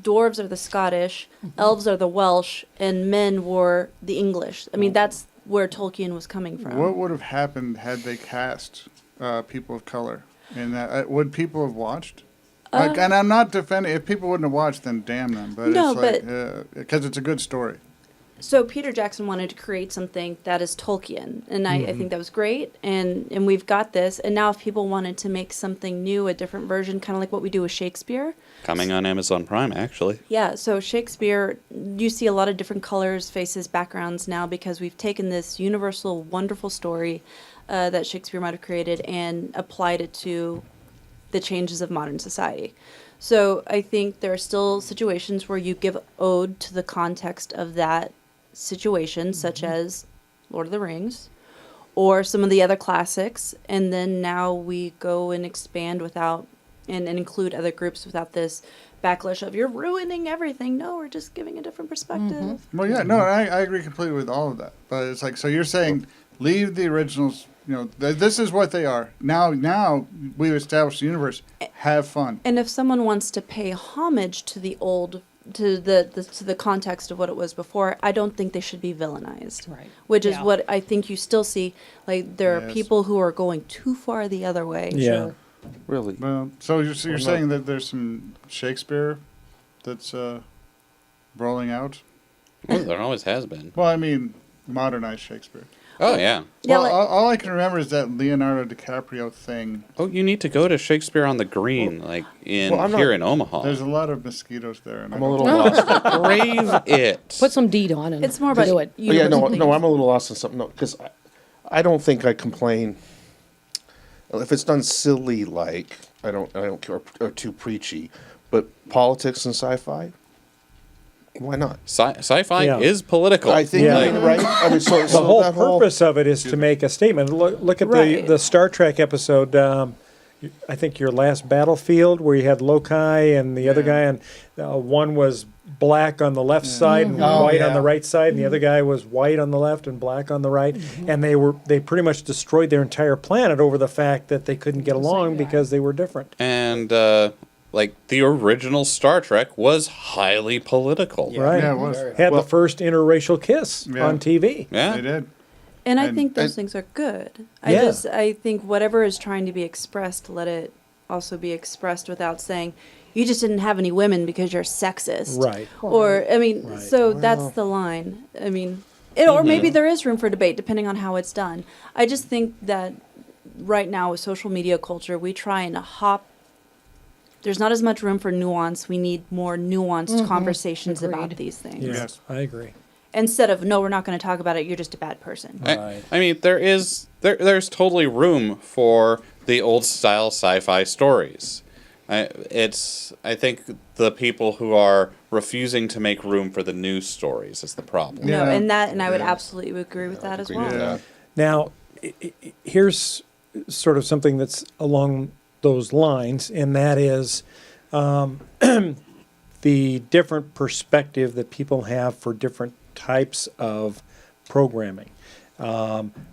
dwarves are the Scottish, elves are the Welsh, and men were the English. I mean, that's where Tolkien was coming from. What would have happened had they cast people of color? And would people have watched? And I'm not defending. If people wouldn't have watched, then damn them. But No, it's like because it's a good story. So Peter Jackson wanted to create something that is Tolkien, and I think that was great. And we've got this. And now if people wanted to make something new, a different version, kind of like what we do with Shakespeare. Coming on Amazon Prime, actually. Yeah, so Shakespeare, you see a lot of different colors, faces, backgrounds now because we've taken this universal, wonderful story that Shakespeare might have created and applied it to the changes of modern society. So I think there are still situations where you give ode to the context of that situation, such as Lord of the Rings, or some of the other classics, and then now we go and expand without and include other groups without this backlash of you're ruining everything. No, we're just giving a different perspective. Well, yeah, no, I agree completely with all of that. But it's like, so you're saying leave the originals. You know, this is what they are. Now we've established the universe. Have fun. And if someone wants to pay homage to the old, to the context of what it was before, I don't think they should be villainized. Right. Which is what I think you still see. Like there are Yes. people who are going too far the other way. Yeah. Really? Well, so you're saying that there's some Shakespeare that's rolling out? Well, there always has been. Well, I mean, modernized Shakespeare. Oh, yeah. Well, all I can remember is that Leonardo DiCaprio thing. Oh, you need to go to Shakespeare on the Green, like here in Omaha. There's a lot of mosquitoes there. And I'm a little lost. Brave it. Put some deed on and It's more about do it. But yeah, no, I'm a little lost on something. No, because I don't think I complain. If it's done silly, like I don't care, or too preachy. But politics and sci-fi, why not? Sci-fi is political. I think right. I mean, so The whole that purpose of it is to make a statement. Look at the Star Trek episode. I think your last Battlefield, where you had Lokai and the other guy, and one was black on the left side and white on the right side, and the other guy was white on the left and black on the right, and they pretty much destroyed their entire planet over the fact that they couldn't get along because they were different. And like the original Star Trek was highly political. Right. Yeah, it was. Had the first interracial kiss on TV. Yeah. They did. And I think those things are good. I think whatever is trying to be expressed, let it also be expressed without saying, you just didn't have any women because you're sexist. Right. Or, I mean, so that's the line. I mean, or maybe there is room for debate depending on how it's done. I just think that right now with social media culture, we try and hop. There's not as much room for nuance. We need more nuanced conversations about these things. Yes, I agree. Instead of, no, we're not going to talk about it, you're just a bad person. I mean, there's totally room for the old style sci-fi stories. I think the people who are refusing to make room for the new stories is the problem. No, and I would absolutely agree with that as well. Yeah. Now, here's sort of something that's along those lines, and that is the different perspective that people have for different types of programming.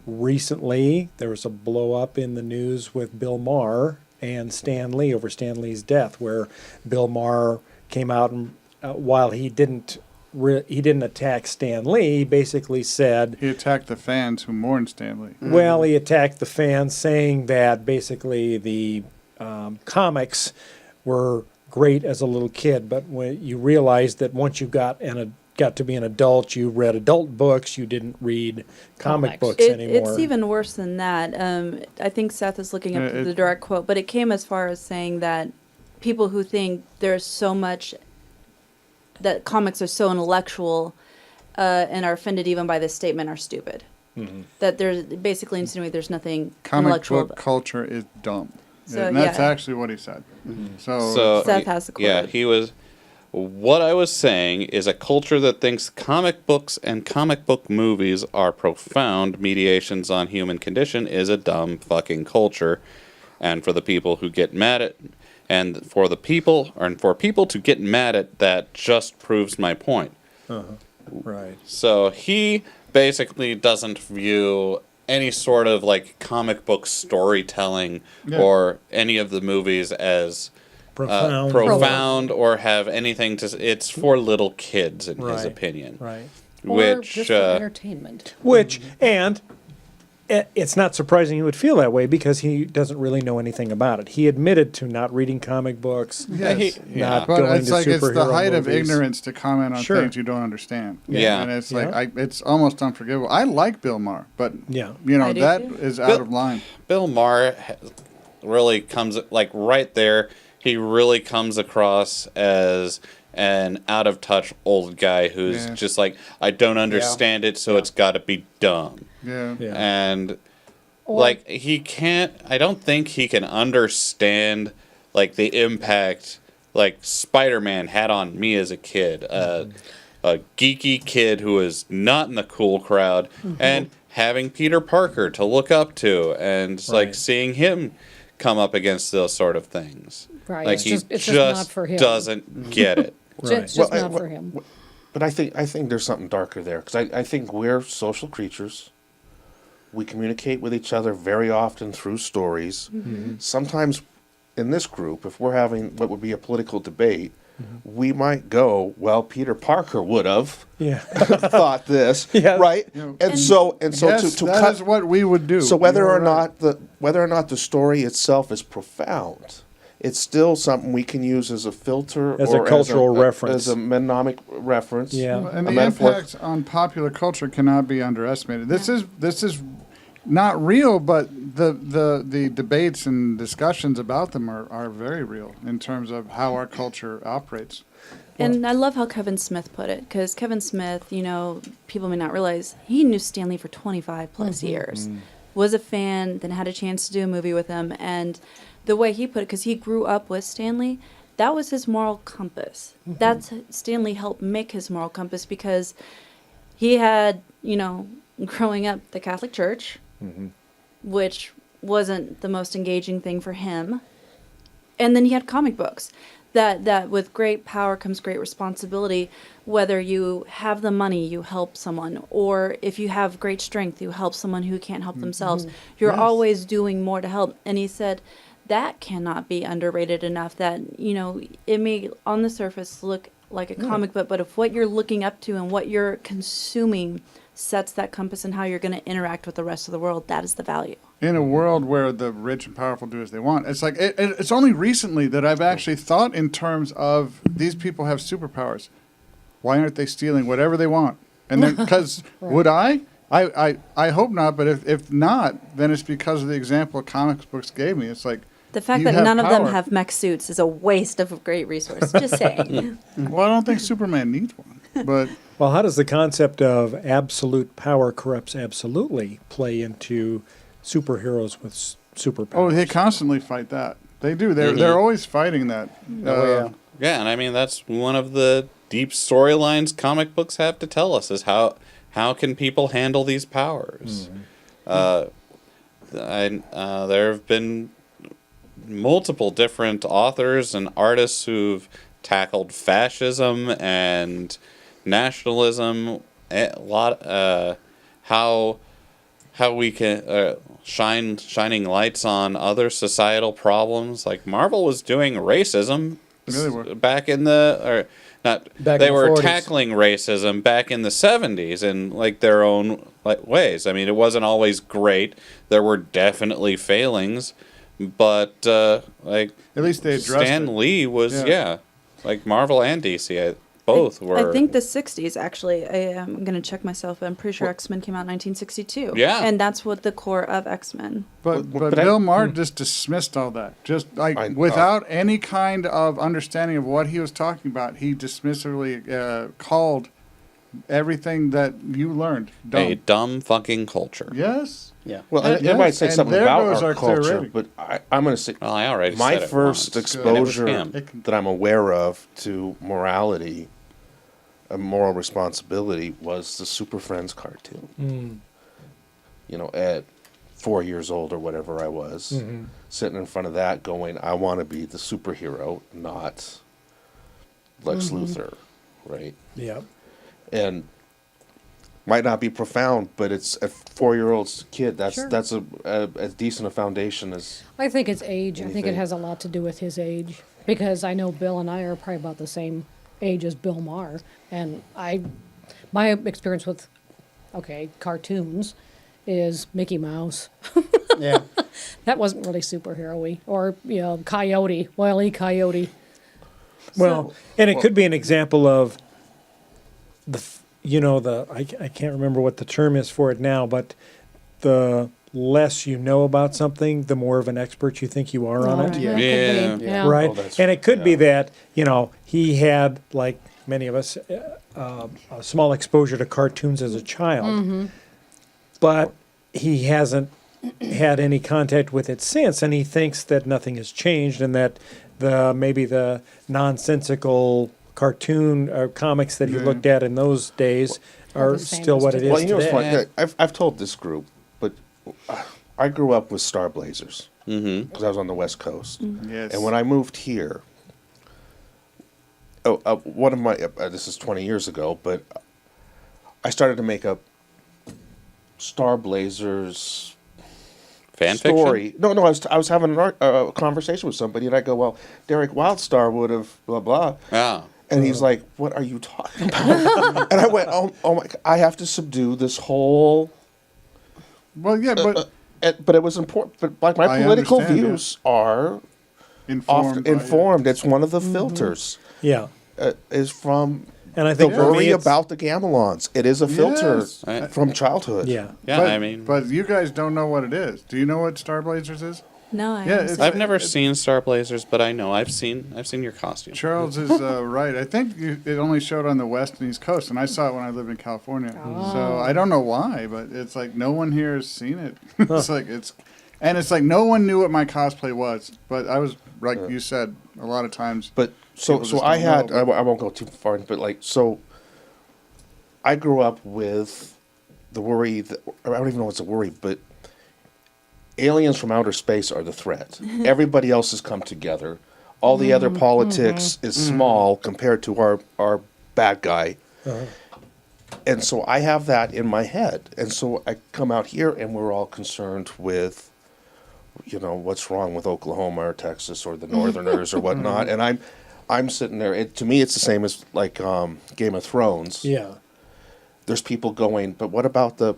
Recently, there was a blow up in the news with Bill Maher and Stan Lee over Stan Lee's death, where Bill Maher came out and while he didn't he didn't attack Stan Lee. He basically said he attacked the fans who mourned Stan Lee. Well, he attacked the fans, saying that basically the comics were great as a little kid, but when you realized that once you got to be an adult, you read adult books, you didn't read comic books anymore. It's even worse than that. I think Seth is looking up the direct quote, but it came as far as saying that people who think there's so much that comics are so intellectual and are offended even by this statement are stupid. Mm-hmm. That there's basically insinuating there's nothing Comic intellectual. book culture is dumb. So, and that's yeah. actually what he said. Mm-hmm. So Seth has the quote. Yeah, he was. What I was saying is a culture that thinks comic books and comic book movies are profound mediations on human condition is a dumb fucking culture. And for the people who get mad at, and for people to get mad at that just proves my point. Uh-huh. Right. So he basically doesn't view any sort of like comic book storytelling or any of the movies as profound or have anything to. It's for little kids, in his opinion. Right. Or just for entertainment. And it's not surprising he would feel that way because he doesn't really know anything about it. He admitted to not reading comic books, not but going it's to like it's the superhero height of movies. ignorance to comment on Sure. things you don't understand. Yeah. And it's like it's almost unforgivable. I like Bill Maher, but yeah, you know I do that too. is out of line. Bill Maher really comes like right there. He really comes across as an out of touch old guy who's just like, I don't understand it, so it's got to be dumb. Yeah. And like he can't. I don't think he can understand like the impact like Spider-Man had on me as a kid. A geeky kid who was not in the cool crowd, and having Peter Parker to look up to, and like seeing him come up against those sort of things. Right. Like It's just not for him. doesn't get it. It's just not for him. But I think there's something darker there because I think we're social creatures. We communicate with each other very often through stories. Mm-hmm. Sometimes in this group, if we're having what would be a political debate, we might go, well, Peter Parker would have thought this, right? And so yes, to that cut is what we would do. So whether You're or right. not the story itself is profound, it's still something we can use as a filter As or a cultural reference. as a mnemonic reference. And a the metaphor. impact on popular culture cannot be underestimated. This is not real, but the debates and discussions about them are very real in terms of how our culture operates. And I love how Kevin Smith put it, because Kevin Smith, you know, people may not realize, he knew Stan Lee for 25 plus years, was a fan, then had a chance to do a movie with him, and the way he put it, because he grew up with Stan Lee, that was his moral compass. That's Stan Lee helped make his moral compass, because he had, you know, growing up the Catholic Church, which wasn't the most engaging thing for him, and then he had comic books. That with great power comes great responsibility. Whether you have the money, you help someone, or if you have great strength, you help someone who can't help themselves. You're always doing more to help. And he said that cannot be underrated enough. That, you know, it may on the surface look like a comic book, but if what you're looking up to and what you're consuming sets that compass and how you're going to interact with the rest of the world, that is the value. In a world where the rich and powerful do as they want, it's like it's only recently that I've actually thought in terms of these people have superpowers. Why aren't they stealing whatever they want? And then because would I hope not, but if not, then it's because of the example comics books gave me. It's like The fact you that have none of them power. have mech suits is a waste of a great resource. Just saying. Well, I don't think Superman needs one, but. Well, how does the concept of absolute power corrupts absolutely play into superheroes with superpowers? Oh, they constantly fight that. They do. They're always fighting that. Yeah, and I mean that's one of the deep storylines comic books have to tell us is how can people handle these powers. There have been multiple different authors and artists who've tackled fascism and nationalism, a lot how we can shining lights on other societal problems. Like Marvel was doing racism Yeah, they were. back in the or not Back they in the were 40s. tackling racism back in the 70s in like their own like ways. I mean, it wasn't always great. There were definitely failings, but like At least they addressed Stan it. Lee was Yeah. like Marvel and DC both were. I think the 60s, actually. I'm going to check myself, but I'm pretty sure X-Men came out in 1962. Yeah. And that's what the core of X-Men. But But Bill Maher just dismissed all that. Just like without any kind of understanding of what he was talking about, he dismissively called everything that you learned dumb. a dumb fucking culture. Yes. Yeah. Well, And- I might yes, say and something there about goes our our clear culture, rating. but I'm going to say Well, I already my said it first once, and it was exposure him. that I'm aware of to morality and moral responsibility was the Super Friends cartoon. You know, at 4 years old or whatever I was, sitting in front of that going, I want to be the superhero, not Lex Luthor, right? Yeah. And might not be profound, but it's a 4-year-old kid. That's Sure. that's as decent a foundation as I think it's age. I think it Anything. has a lot to do with his age because I know Bill and I are probably about the same age as Bill Maher, and my experience with cartoons is Mickey Mouse. Yeah. That wasn't really superhero-y, or Coyote, Wile E. Coyote. Well, and it could be an example of I can't remember what the term is for it now, but the less you know about something, the more of an expert you think you are on it. Yeah. Yeah. Yeah. Right? Oh, that's- And it could be that, he had, like many of us, a small exposure to cartoons as a child. But he hasn't had any contact with it since, and he thinks that nothing has changed and that maybe the nonsensical cartoon or comics that he looked at in those days are the same still as what it today. is Well, you know what's today. funny? I've told this group, but I grew up with Star Blazers because I was on the West Coast, Yes. and when I moved here, one of my this is 20 years ago, but I started to make up Star Blazers Fan story. No, I was having a conversation with somebody, and I go, "Well, Derek Wildstar would have blah blah." Yeah. And he's like, "What are you talking about?" And I went, "Oh my! I have to subdue this whole." Well, yeah, but But it was important. But like my I political understand, views are informed. by- informed. It's one of the filters. Yeah. Is from And I the think for me worry it's- about the gamelons. It is a filter Yes. from childhood. Yeah. Yeah, but, I mean, but you guys don't know what it is. Do you know what Star Blazers is? No, I Yeah, haven't it's- seen I've it. never seen Star Blazers, but I know I've seen your costume. Charles is right. I think it only showed on the West and East Coast, and I saw it when I lived in California. So I don't know why, but it's like no one here has seen it. It's like no one knew what my cosplay was. But I was like you said, a lot of times. But so people so just I don't had know. I won't go too far, but like so I grew up with the worry that I don't even know what's a worry, but aliens from outer space are the threat. Everybody else has come together. All the other politics is small compared to our bad guy. And so I have that in my head. And so I come out here and we're all concerned with what's wrong with Oklahoma or Texas or the Northerners or whatnot. And I'm sitting there. To me, it's the same as like Game of Thrones. Yeah. There's people going, but what about the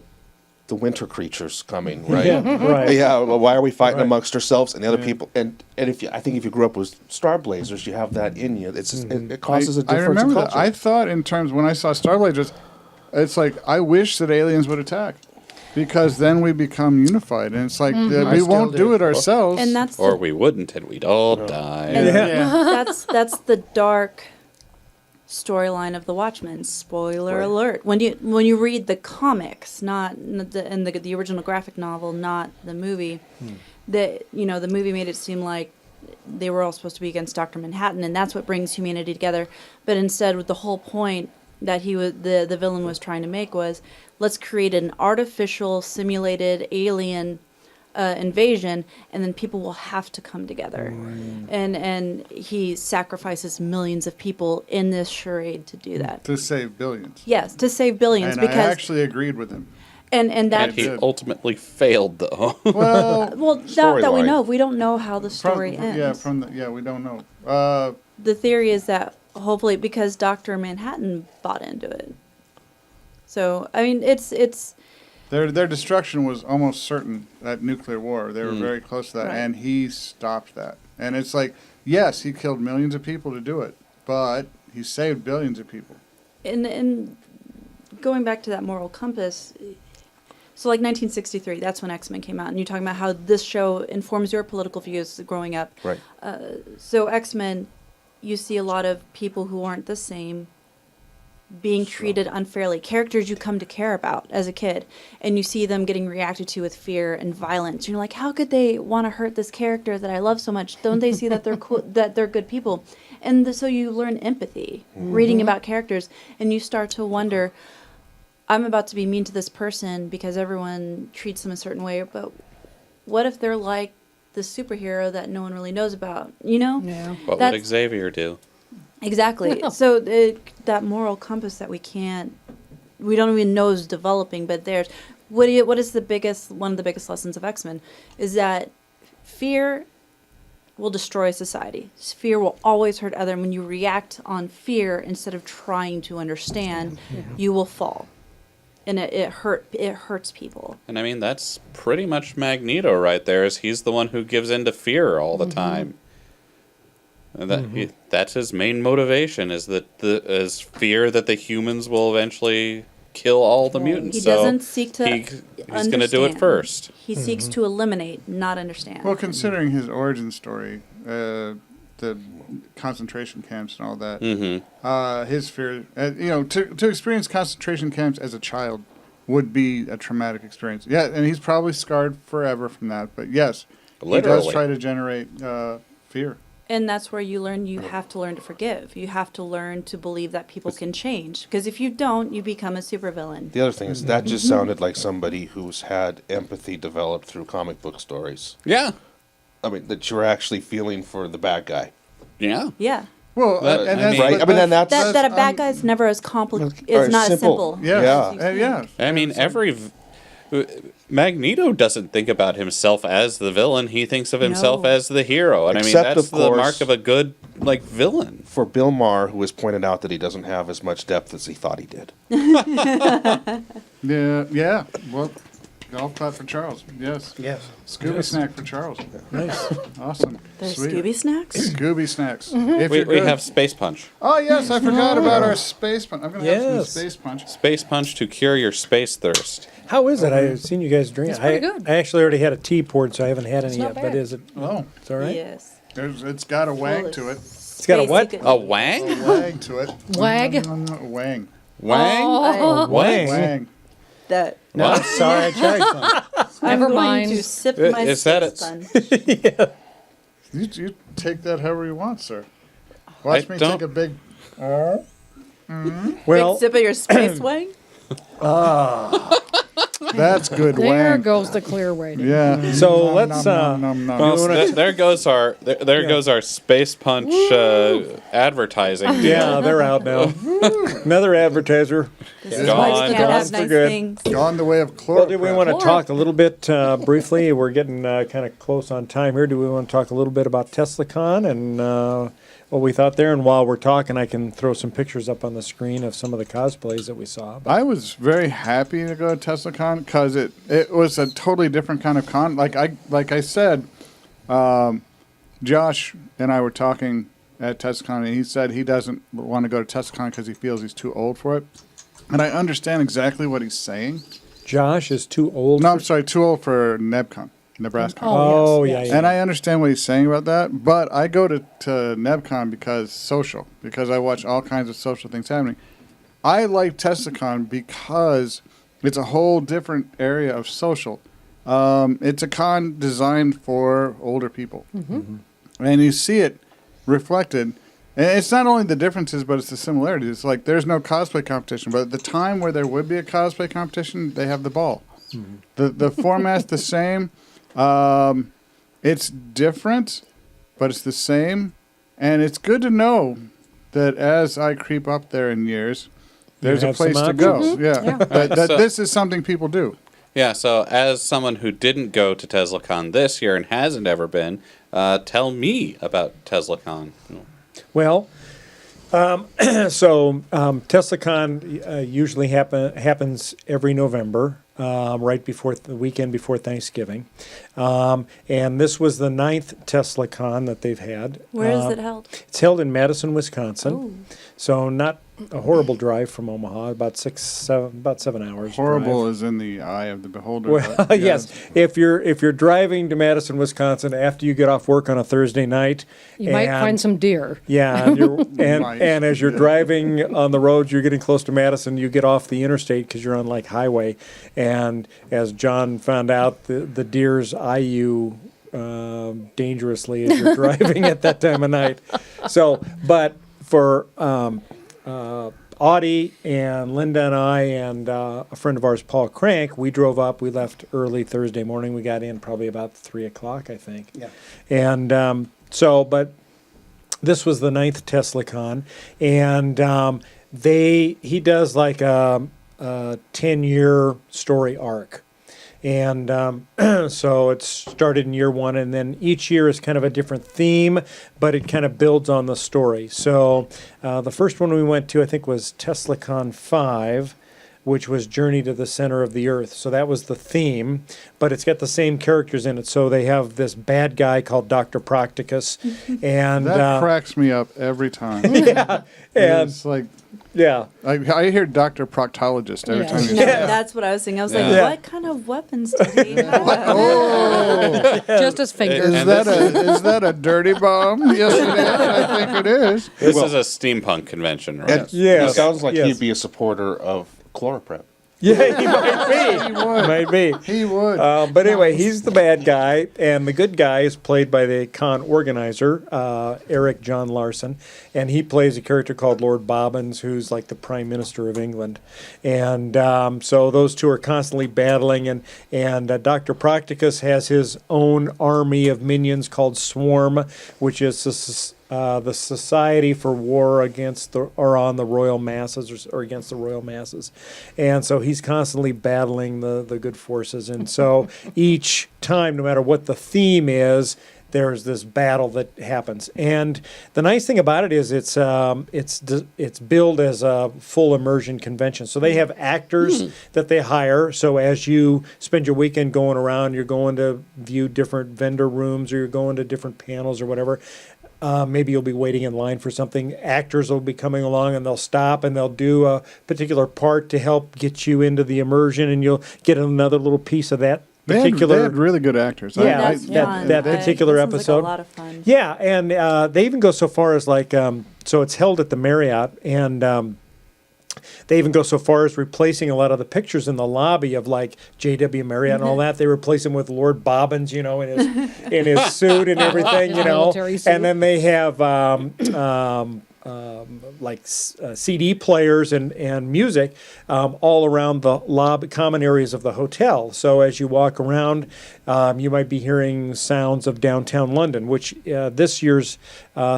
winter creatures coming, right? Yeah, right. Yeah. Well, why are we fighting Right. amongst ourselves and the other people? And I think if you grew up with Star Blazers, you have that in you. It causes a I difference remember in that. culture. I thought in terms when I saw Star Blazers, it's like I wish that aliens would attack, because then we become unified, and it's like I we still won't do do. it ourselves. And that's Or we wouldn't, and we'd all die. that's the dark storyline of the Watchmen. Spoiler Right. alert. When you read the comics, not the original graphic novel, not the movie, the movie made it seem like they were all supposed to be against Dr. Manhattan, and that's what brings humanity together. But instead, with the whole point that the villain was trying to make was, let's create an artificial simulated alien invasion, and then people will have to come together. And he sacrifices millions of people in this charade to do that. to save billions. Yes, to save billions, And because I actually agreed with him. And that he ultimately failed, though. well, that we know of. We don't know how the story ends. Yeah, we don't know. The theory is that hopefully because Dr. Manhattan bought into it. So I mean, it's their destruction was almost certain at nuclear war. They were very close to that, Right. and he stopped that. And it's like, yes, he killed millions of people to do it, but he saved billions of people. and going back to that moral compass. So like 1963, that's when X-Men came out, and you're talking about how this show informs your political views growing up. Right. So X-Men, you see a lot of people who aren't the same being treated unfairly, characters you come to care about as a kid, and you see them getting reacted to with fear and violence. You're like, how could they want to hurt this character that I love so much? Don't they see that they're cool, that they're good people? And so you learn empathy reading about characters, and you start to wonder, I'm about to be mean to this person because everyone treats them a certain way, but what if they're like the superhero that no one really knows about, you know? Yeah. What would Xavier do? Exactly. So that moral compass that we don't even know is developing, but there's, what is one of the biggest lessons of X-Men is that fear will destroy society. Fear will always hurt other, and when you react on fear instead of trying to understand, you will fall. And it hurts people. And I mean, that's pretty much Magneto right there, is he's the one who gives in to fear all the time. And that's his main motivation, is is fear that the humans will eventually kill all the mutants. He doesn't seek to he's going to do it first. He seeks to eliminate, not understand. Well, considering his origin story, the concentration camps and all that, his fear, to experience concentration camps as a child would be a traumatic experience. Yeah, and he's probably scarred forever from that. But yes, he does try to generate fear. And that's where you have to learn to forgive. You have to learn to believe that people can change. Because if you don't, you become a supervillain. The other thing is that just sounded like somebody who's had empathy developed through comic book stories. Yeah. I mean, that you're actually feeling for the bad guy. Yeah. Yeah. Well, right. I mean, that's that a bad guy is never as complicated. It's not as simple. Yeah. I mean, Magneto doesn't think about himself as the villain. He thinks of himself as the hero. And Except, I mean, that's of course, the mark of a good, villain. For Bill Maher, who has pointed out that he doesn't have as much depth as he thought he did. Yeah. Well, golf clap for Charles. Yes. Scooby snack for Charles. Nice. Awesome. There's Sweet. Scooby snacks? Scooby snacks. We have Space Punch. Oh, yes, I forgot about our Space Punch. I'm going to have some Space Punch. Space Punch to cure your space thirst. How is it? I've seen you guys drink. It's pretty good. I actually already had a tea poured, so I haven't had any not yet. bad. But is it? Oh, it's all right. Yes. It's got a wang to it. It's got a what? A wang? A wang to it. Wag? Wang. Wang? Oh. Wang. Wang. That. No, I'm sorry, I tried some. I'm Never going mind. to sip my Is that Space it? Punch. You take that however you want, sir. Watch me take a big... Well, Big sip of your Space Wang? That's good There wang. goes the clear rating. Yeah. So let's. There goes our Space Punch advertising. Yeah, they're out now. Another advertiser. Gone. For good. Gone the way of chloroprep. Well, do we want to talk a little bit briefly? We're getting kind of close on time here. Do we want to talk a little bit about Teslacon and what we thought there? And while we're talking, I can throw some pictures up on the screen of some of the cosplays that we saw. I was very happy to go to Teslacon because it was a totally different kind of con. Like I said, Josh and I were talking at Teslacon, and he said he doesn't want to go to Teslacon because he feels he's too old for it. And I understand exactly what he's saying. Josh is too old? No, I'm sorry, too old for NebKon. Nebraskon. Oh, yes. And I understand what he's saying about that, but I go to NebKon because I watch all kinds of social things happening. I like Teslacon because it's a whole different area of social. It's a con designed for older people. And you see it reflected. And it's not only the differences, but it's the similarities. It's like there's no cosplay competition, but at the time where there would be a cosplay competition, they have the ball. The format's the same. It's different, but it's the same. And it's good to know that as I creep up there in years, there's a have some place to go. options. Yeah. That this is something people do. Yeah, so as someone who didn't go to Teslacon this year and hasn't ever been, tell me about Teslacon. Well, Teslacon usually happens every November, right before the weekend before Thanksgiving. And this was the 9th Teslacon that they've had. Where is it held? It's held in Madison, Wisconsin. Oh. So not a horrible drive from Omaha, about 7 hours. Horrible drive. is in the eye of the beholder. Well, but, yeah. yes. If you're driving to Madison, Wisconsin after you get off work on a Thursday night, You might find some deer. Yeah, and as you're driving on the roads, you're getting close to Madison. You get off the interstate because you're on like highway, and as John found out, the deers eye you dangerously as you're driving at that time of night. So, but for Audie and Linda and I and a friend of ours, Paul Crank, we drove up. We left early Thursday morning. We got in probably about 3 o'clock, I think. Yeah. And but this was the 9th Teslacon, and he does like a 10-year story arc. And so it started in year 1, and then each year is kind of a different theme, but it kind of builds on the story. So the first one we went to, I think, was Teslacon 5, which was Journey to the Center of the Earth. So that was the theme, but it's got the same characters in it. So they have this bad guy called Dr. Procticus. And that cracks me up every time. Yeah. And it's like... Yeah. I hear Dr. Proctologist every time you No, say that. that's what I was thinking. I was like, Yeah. what kind of weapons did he have? Oh, Just his finger. Is that a dirty bomb? Yes, it is. I think it is. This is a steampunk convention, right? Yeah. It sounds like Yes. he'd be a supporter of chloroprep. Yeah, he might be. He would. Might be. He would. But anyway, he's the bad guy, and the good guy is played by the con organizer, Eric John Larson, and he plays a character called Lord Bobbins, who's like the Prime Minister of England. And so those two are constantly battling, and Dr. Procticus has his own army of minions called Swarm, which is the Society for War against on the royal masses or against the royal masses. And so he's constantly battling the good forces. And so each time, no matter what the theme is, there's this battle that happens. And the nice thing about it is it's billed as a full immersion convention. So they have actors that they hire. So as you spend your weekend going around, you're going to view different vendor rooms or you're going to different panels or whatever. Maybe you'll be waiting in line for something. Actors will be coming along and they'll stop and they'll do a particular part to help get you into the immersion, and you'll get another little piece of that particular. They had really good actors. Yeah, that particular That sounds episode. like a lot of fun. Yeah, and they even go so far as like, so it's held at the Marriott, and they even go so far as replacing a lot of the pictures in the lobby of like J.W. Marriott and all that. They replace him with Lord Bobbins, you know, in his suit and everything, you know. Military suit. And then they have CD players and music all around the lobby, common areas of the hotel. So as you walk around, you might be hearing sounds of downtown London, which this year's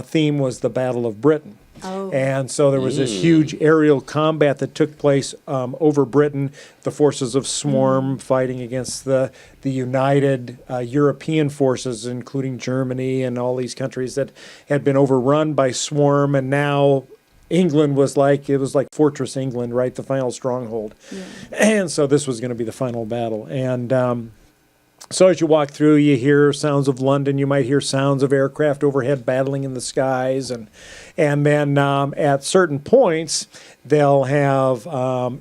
theme was the Battle of Britain. Oh. And so there was this huge aerial combat that took place over Britain, the forces of Swarm fighting against the united European forces, including Germany and all these countries that had been overrun by Swarm, and now England was like Fortress England, right? The final stronghold. Yeah. And so this was going to be the final battle. And so as you walk through, you hear sounds of London. You might hear sounds of aircraft overhead battling in the skies. And then at certain points, they'll have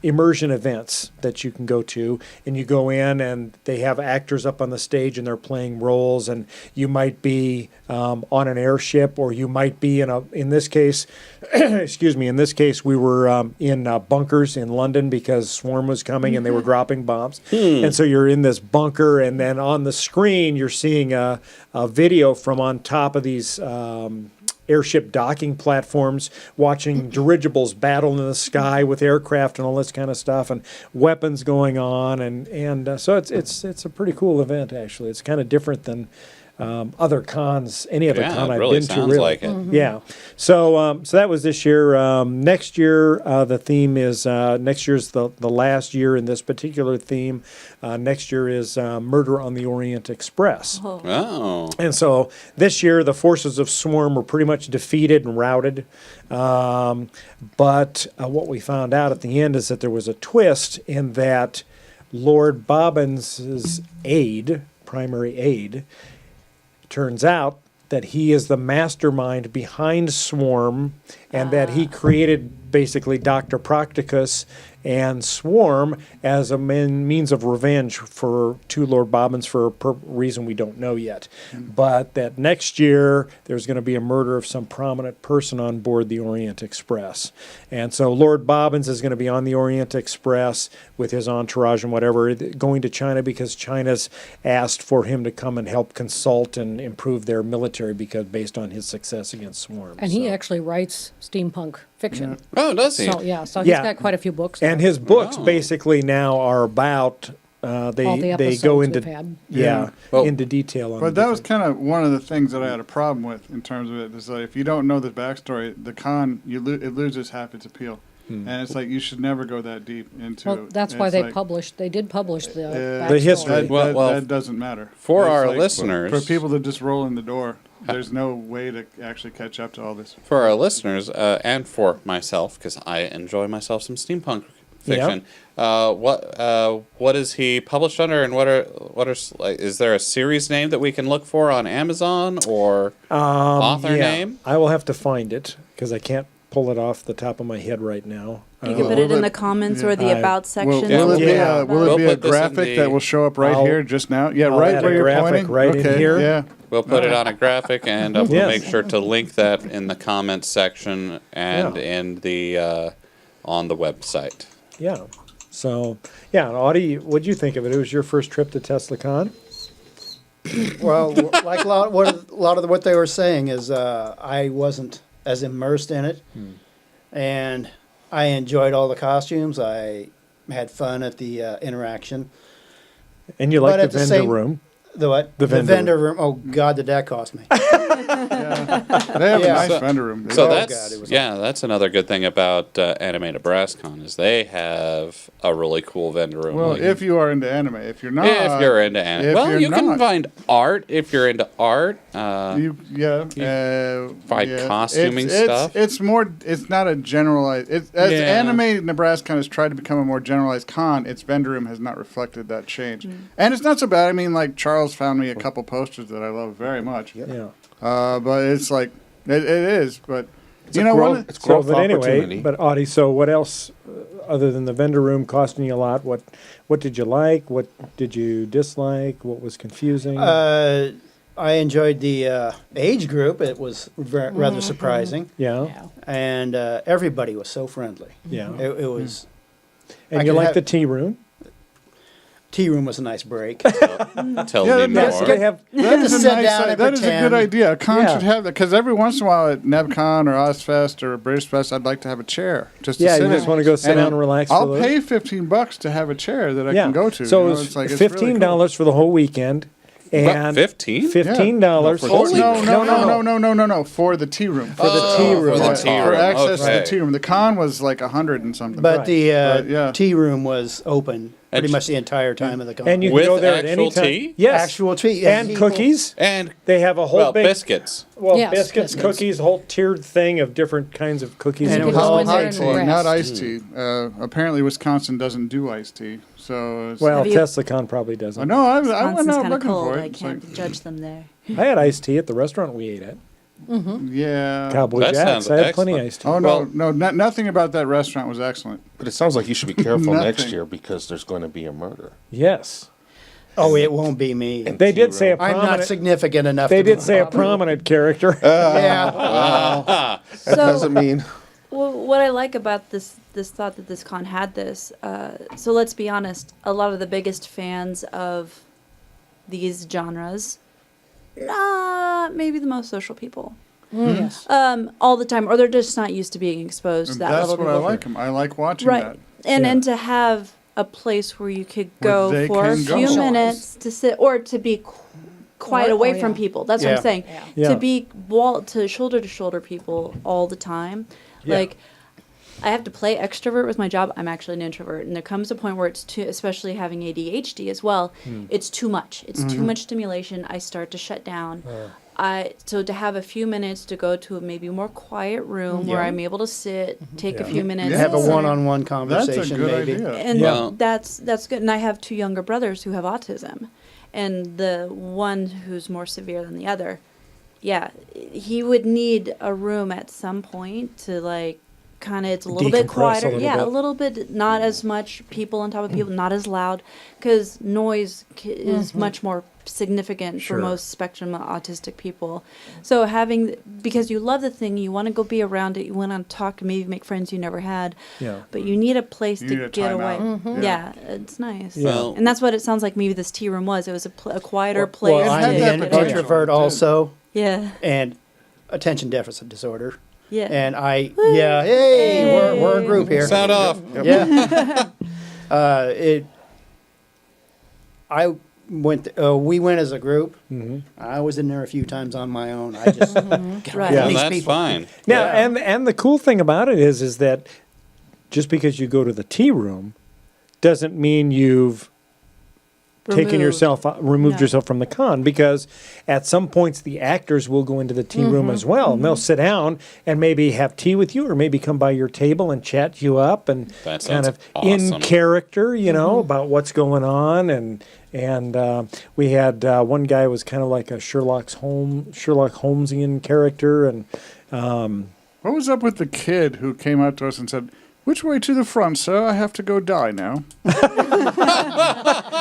immersion events that you can go to. And you go in, and they have actors up on the stage, and they're playing roles. And you might be on an airship, or you might be in this case, excuse me, in this case, we were in bunkers in London because Swarm was coming and they were dropping bombs. And so you're in this bunker, and then on the screen, you're seeing a video from on top of these airship docking platforms, watching dirigibles battle in the sky with aircraft and all this kind of stuff, and weapons going on, and so it's a pretty cool event, actually. It's kind of different than other cons, any other Yeah, con it I've really been to. sounds Really, like it. yeah. So that was this year. Next year, the theme is next year's the last year in this particular theme. Next year is Murder on the Orient Express. Oh. And so this year, the forces of Swarm were pretty much defeated and routed. But what we found out at the end is that there was a twist in that Lord Bobbins' aide, primary aide, turns out that he is the mastermind behind Swarm and that he created basically Dr. Procticus and Swarm as a means of revenge to Lord Bobbins for a reason we don't know yet. But that next year there's going to be a murder of some prominent person on board the Orient Express. And so Lord Bobbins is going to be on the Orient Express with his entourage and whatever, going to China because China's asked for him to come and help consult and improve their military because based on his success against Swarm. And he actually writes steampunk fiction. Oh, does he? So, so he's got quite a few books. And his books basically now are about All the they go episodes into we've had. into detail on. But that was kind of one of the things that I had a problem with in terms of it. Is like if you don't know the backstory, the con it loses half its appeal, and it's like you should never go that deep into. Well, that's why they published. They did publish the history. That doesn't matter for It's our like, listeners. For people that just roll in the door, there's no way to actually catch up to all this. For our listeners and for myself, because I enjoy myself some steampunk fiction. What is he published under, and what are like? Is there a series name that we can look for on Amazon or author name? I will have to find it because I can't pull it off the top of my head right now. You can put it in the comments or the about section. Will it be a graphic that will show up right here just now? Yeah, right where you're pointing. Right in here. Yeah. We'll put it on a graphic, and we'll make sure to link that in the comments section and in the on the website. Yeah. So, Audie, what'd you think of it? It was your first trip to Teslacon? Well, like a lot of what they were saying is I wasn't as immersed in it, and I enjoyed all the costumes. I had fun at the interaction. And you liked the vendor room? The what? The vendor room. Oh, God, did that cost me? They have a nice vendor room. So that's another good thing about Anime Nebraskon is they have a really cool vendor room. Well, if you are into anime, if you're not, if you're into anime, you can find art if you're into art. Find costuming stuff. It's more. It's not a generalized. Anime Nebraskon has tried to become a more generalized con. Its vendor room has not reflected that change, and it's not so bad. I mean, like Charles found me a couple posters that I love very much. Yeah. But it's like it is. But It's growth opportunity. But Audie, so what else other than the vendor room costing you a lot? What did you like? What did you dislike? What was confusing? I enjoyed the age group. It was rather surprising. Yeah. And everybody was so friendly. Yeah. It was. And you liked the tea room? Tea room was a nice break. Tell me more. That is a good idea. A con should have that because every once in a while at NebKon or Ozfest or British Fest, I'd like to have a chair just to sit you just want to go sit down and relax. I'll pay $15 to have a chair that I can go to. So it's like $15 for the whole weekend. And $15? $15? No, for the tea room. For the tea room. For access to the tea room. The con was like 100 and something. But the tea room was open pretty much the entire time of the con. And you can go there at any time. Tea? Yes. Actual tea. And cookies. And they have a whole big biscuits. Well, biscuits, cookies, a whole tiered thing of different kinds of cookies. And it was all hot tea, not iced tea. Apparently Wisconsin doesn't do iced tea. So Teslacon probably doesn't. No, I went out kinda looking cold. for it. I can't judge them there. I had iced tea at the restaurant we ate at. Yeah. Cowboy Jack's. I had plenty of iced tea. Oh, nothing about that restaurant was excellent. But it sounds like you should be careful next year because there's going to be a murder. Yes. Oh, it won't be me. They did say a prominent. I'm not significant enough. They did say a prominent character. Yeah. That doesn't mean. Well, what I like about this thought that this con had this. So let's be honest. A lot of the biggest fans of these genres, not maybe the most social people. Yes. All the time, or they're just not used to being exposed to that That's level. what I like them. I like watching Right. that. And to have a place where you could go they for a can go. few minutes to sit or to be quiet Oh, away yeah. from people. That's what Yeah. I'm saying. Yeah. To be to shoulder people all the time, Yeah. like. I have to play extrovert with my job. I'm actually an introvert, and there comes a point where it's too, especially having ADHD as well. It's too much. It's too much stimulation. I start to shut down. So to have a few minutes to go to a maybe more quiet room where Yeah. I'm able to sit, take a Yeah. few minutes, Yeah. Have a and- one-on-one That's a conversation, good maybe. idea. and Yeah. that's good. And I have two younger brothers who have autism, and the one who's more severe than the other. Yeah, he would need a room at some point to like kind of it's a little bit Decompress a quieter. little Yeah, bit. a little bit, not as much people on top of people, not as loud, because noise is much more significant Sure. for most spectrum autistic people. So having, because you love the thing, you want to go be around it, you want to talk, maybe make friends you never had, Yeah. but you need a place You to need a get away. timeout. Yeah, it's nice. Yeah. Well, And that's what it sounds like maybe this tea room was. It was a quieter Well, place. had I'm to that an get potential. away. introvert Did. also, Yeah. and attention deficit disorder. Yeah. And hey, we're a group here. sound off. Yeah. We went as a group. I was in there a few times on my own. I just Right. Yeah. And these that's people. fine. Now, Yeah. and the cool thing about it is that just because you go to the tea room doesn't mean you've taken yourself removed No. yourself from the con, because at some points the actors will go into the tea room as well, and they'll sit down and maybe have tea with you, or maybe come by your table and chat you up and That kind sounds of in awesome. character, about what's going on. And we had one guy was kind of like a Sherlock Holmesian character, and What was up with the kid who came up to us and said, "Which way to the front, sir? I have to go die now."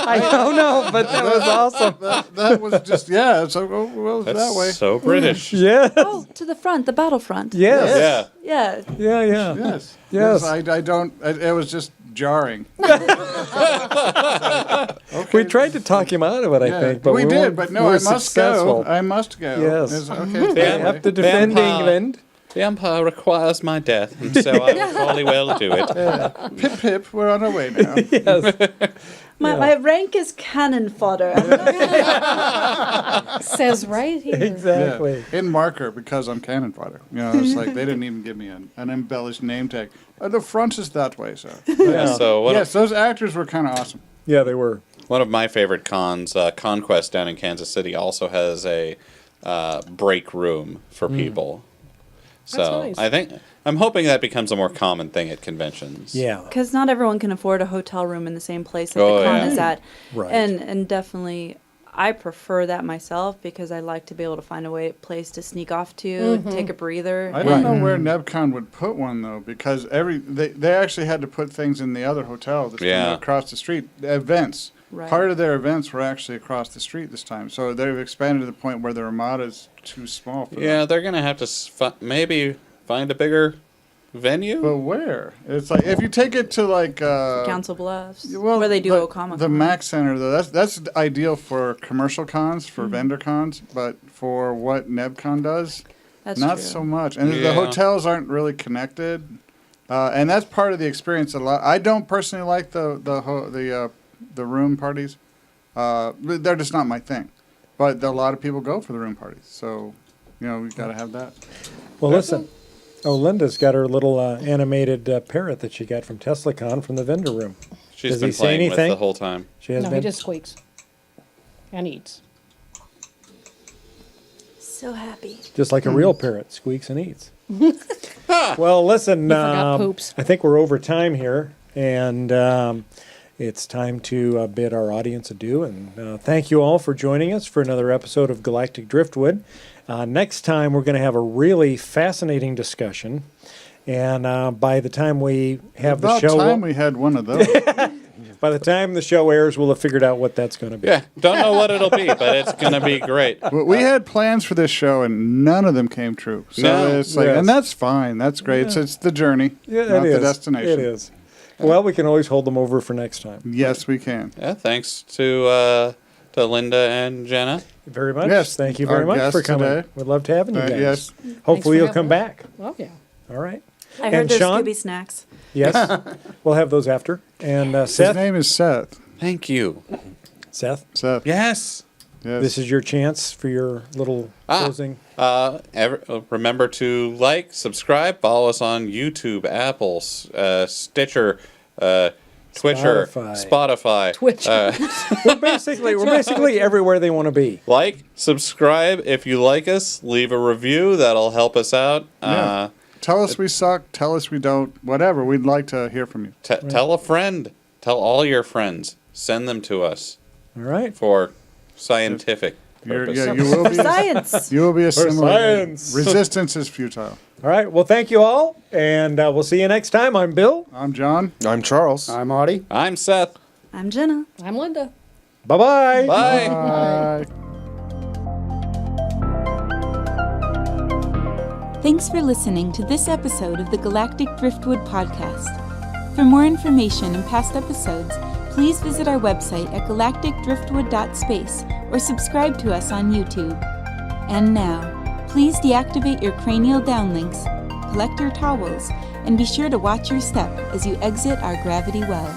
I don't know, but that was awesome. That was just, yeah. So, well, That's that way. so British. Yeah. Oh, to the front, the battlefront. Yes. Yeah. Yeah. Yeah. Yes. Yes. I don't. It was just jarring. We tried to talk him out of it, I Yeah, think, but we did. weren't- But no, we're I must successful. go. I must go. Yes. It's okay. They that have way. to defend Vampire. England. The Empire requires my death, and so I will jolly well do it. Pip pip. We're on our way now. Yes. My rank is cannon fodder. Says right here. Exactly. Yeah. In marker, because I'm cannon fodder. It's like they didn't even give me an embellished name tag. The front is that way, sir. Yeah, so Yes, those actors were kind of awesome. Yeah, they were. one of my favorite cons, Conquest down in Kansas City, also has a break room for people. So That's nice. I'm hoping that becomes a more common thing at conventions. Yeah. Because not everyone can afford a hotel room in the same place that Oh, the con yeah. is at. Right. And definitely, I prefer that myself because I like to be able to find a place to sneak off to, take a breather. I don't know where NebKon would put one though, because they actually had to put things in the other hotel this time across the street. Events. Right. Part of their events were actually across the street this time, so they've expanded to the point where the Ramada's too small for them. Yeah, they're going to have to maybe find a bigger venue. But where? It's like if you take it to like Council Bluffs, where they do Okama. The Mac Center though, that's ideal for commercial cons, for vendor cons, but for what NebKon does, That's not true. so much. And the Yeah. hotels aren't really connected, and that's part of the experience. A lot. I don't personally like the room parties. They're just not my thing, but a lot of people go for the room parties. So, we've got to have that. Well, listen. Oh, Linda's got her little animated parrot that she got from Teslacon from the vendor room. She's Does been he say playing with anything? the whole time. She has No, been. he just squeaks and eats. So happy. Just like a real parrot, squeaks and eats. Well, listen, forgot poops. I think we're over time here, and it's time to bid our audience adieu. And thank you all for joining us for another episode of Galactic Driftwood. Next time, we're going to have a really fascinating discussion, and by the time we have the show, About time we had one of those. by the time the show airs, we'll have figured out what that's going to be. Yeah, don't know what it'll be, but it's going to be great. We had plans for this show, and none of them came true. So No. it's like, Yes. and that's fine. That's great. Yeah. It's the journey, Yeah, not it the is. destination. It is. Well, we can always hold them over for next time. Yes, we can. Yeah, thanks to Linda and Jenna. Very much. Yes, Thank you very our much for guest coming. today. We'd love to have you guys. Yes. Hopefully for you'll come having back. Oh, yeah. All right. I heard And there's Sean? Scooby snacks. Yes. We'll have those after. And His Seth. name is Seth. Thank you. Seth. Seth. Yes. This is your chance for your little closing. Remember to like, subscribe, follow us on YouTube, Apple, Stitcher, Twitcher, Spotify. Twitch. We're basically everywhere they want to be. Like, subscribe if you like us. Leave a review. That'll help us out. Yeah. Tell us we suck. Tell us we don't. Whatever. We'd like to hear from you. Tell a friend. Tell all your friends. Send them to us. All right. For scientific purpose. You will be science. You will be assimilated. science. Resistance is futile. All right. Well, thank you all, and we'll see you next time. I'm Bill. I'm John. I'm Charles. I'm Audie. I'm Seth. I'm Jenna. I'm Linda. Bye-bye. Bye. Bye. Thanks for listening to this episode of the Galactic Driftwood podcast. For more information and past episodes, please visit our website at galacticdriftwood.space or subscribe to us on YouTube. And now, please deactivate your cranial downlinks, collect your towels, and be sure to watch your step as you exit our gravity well.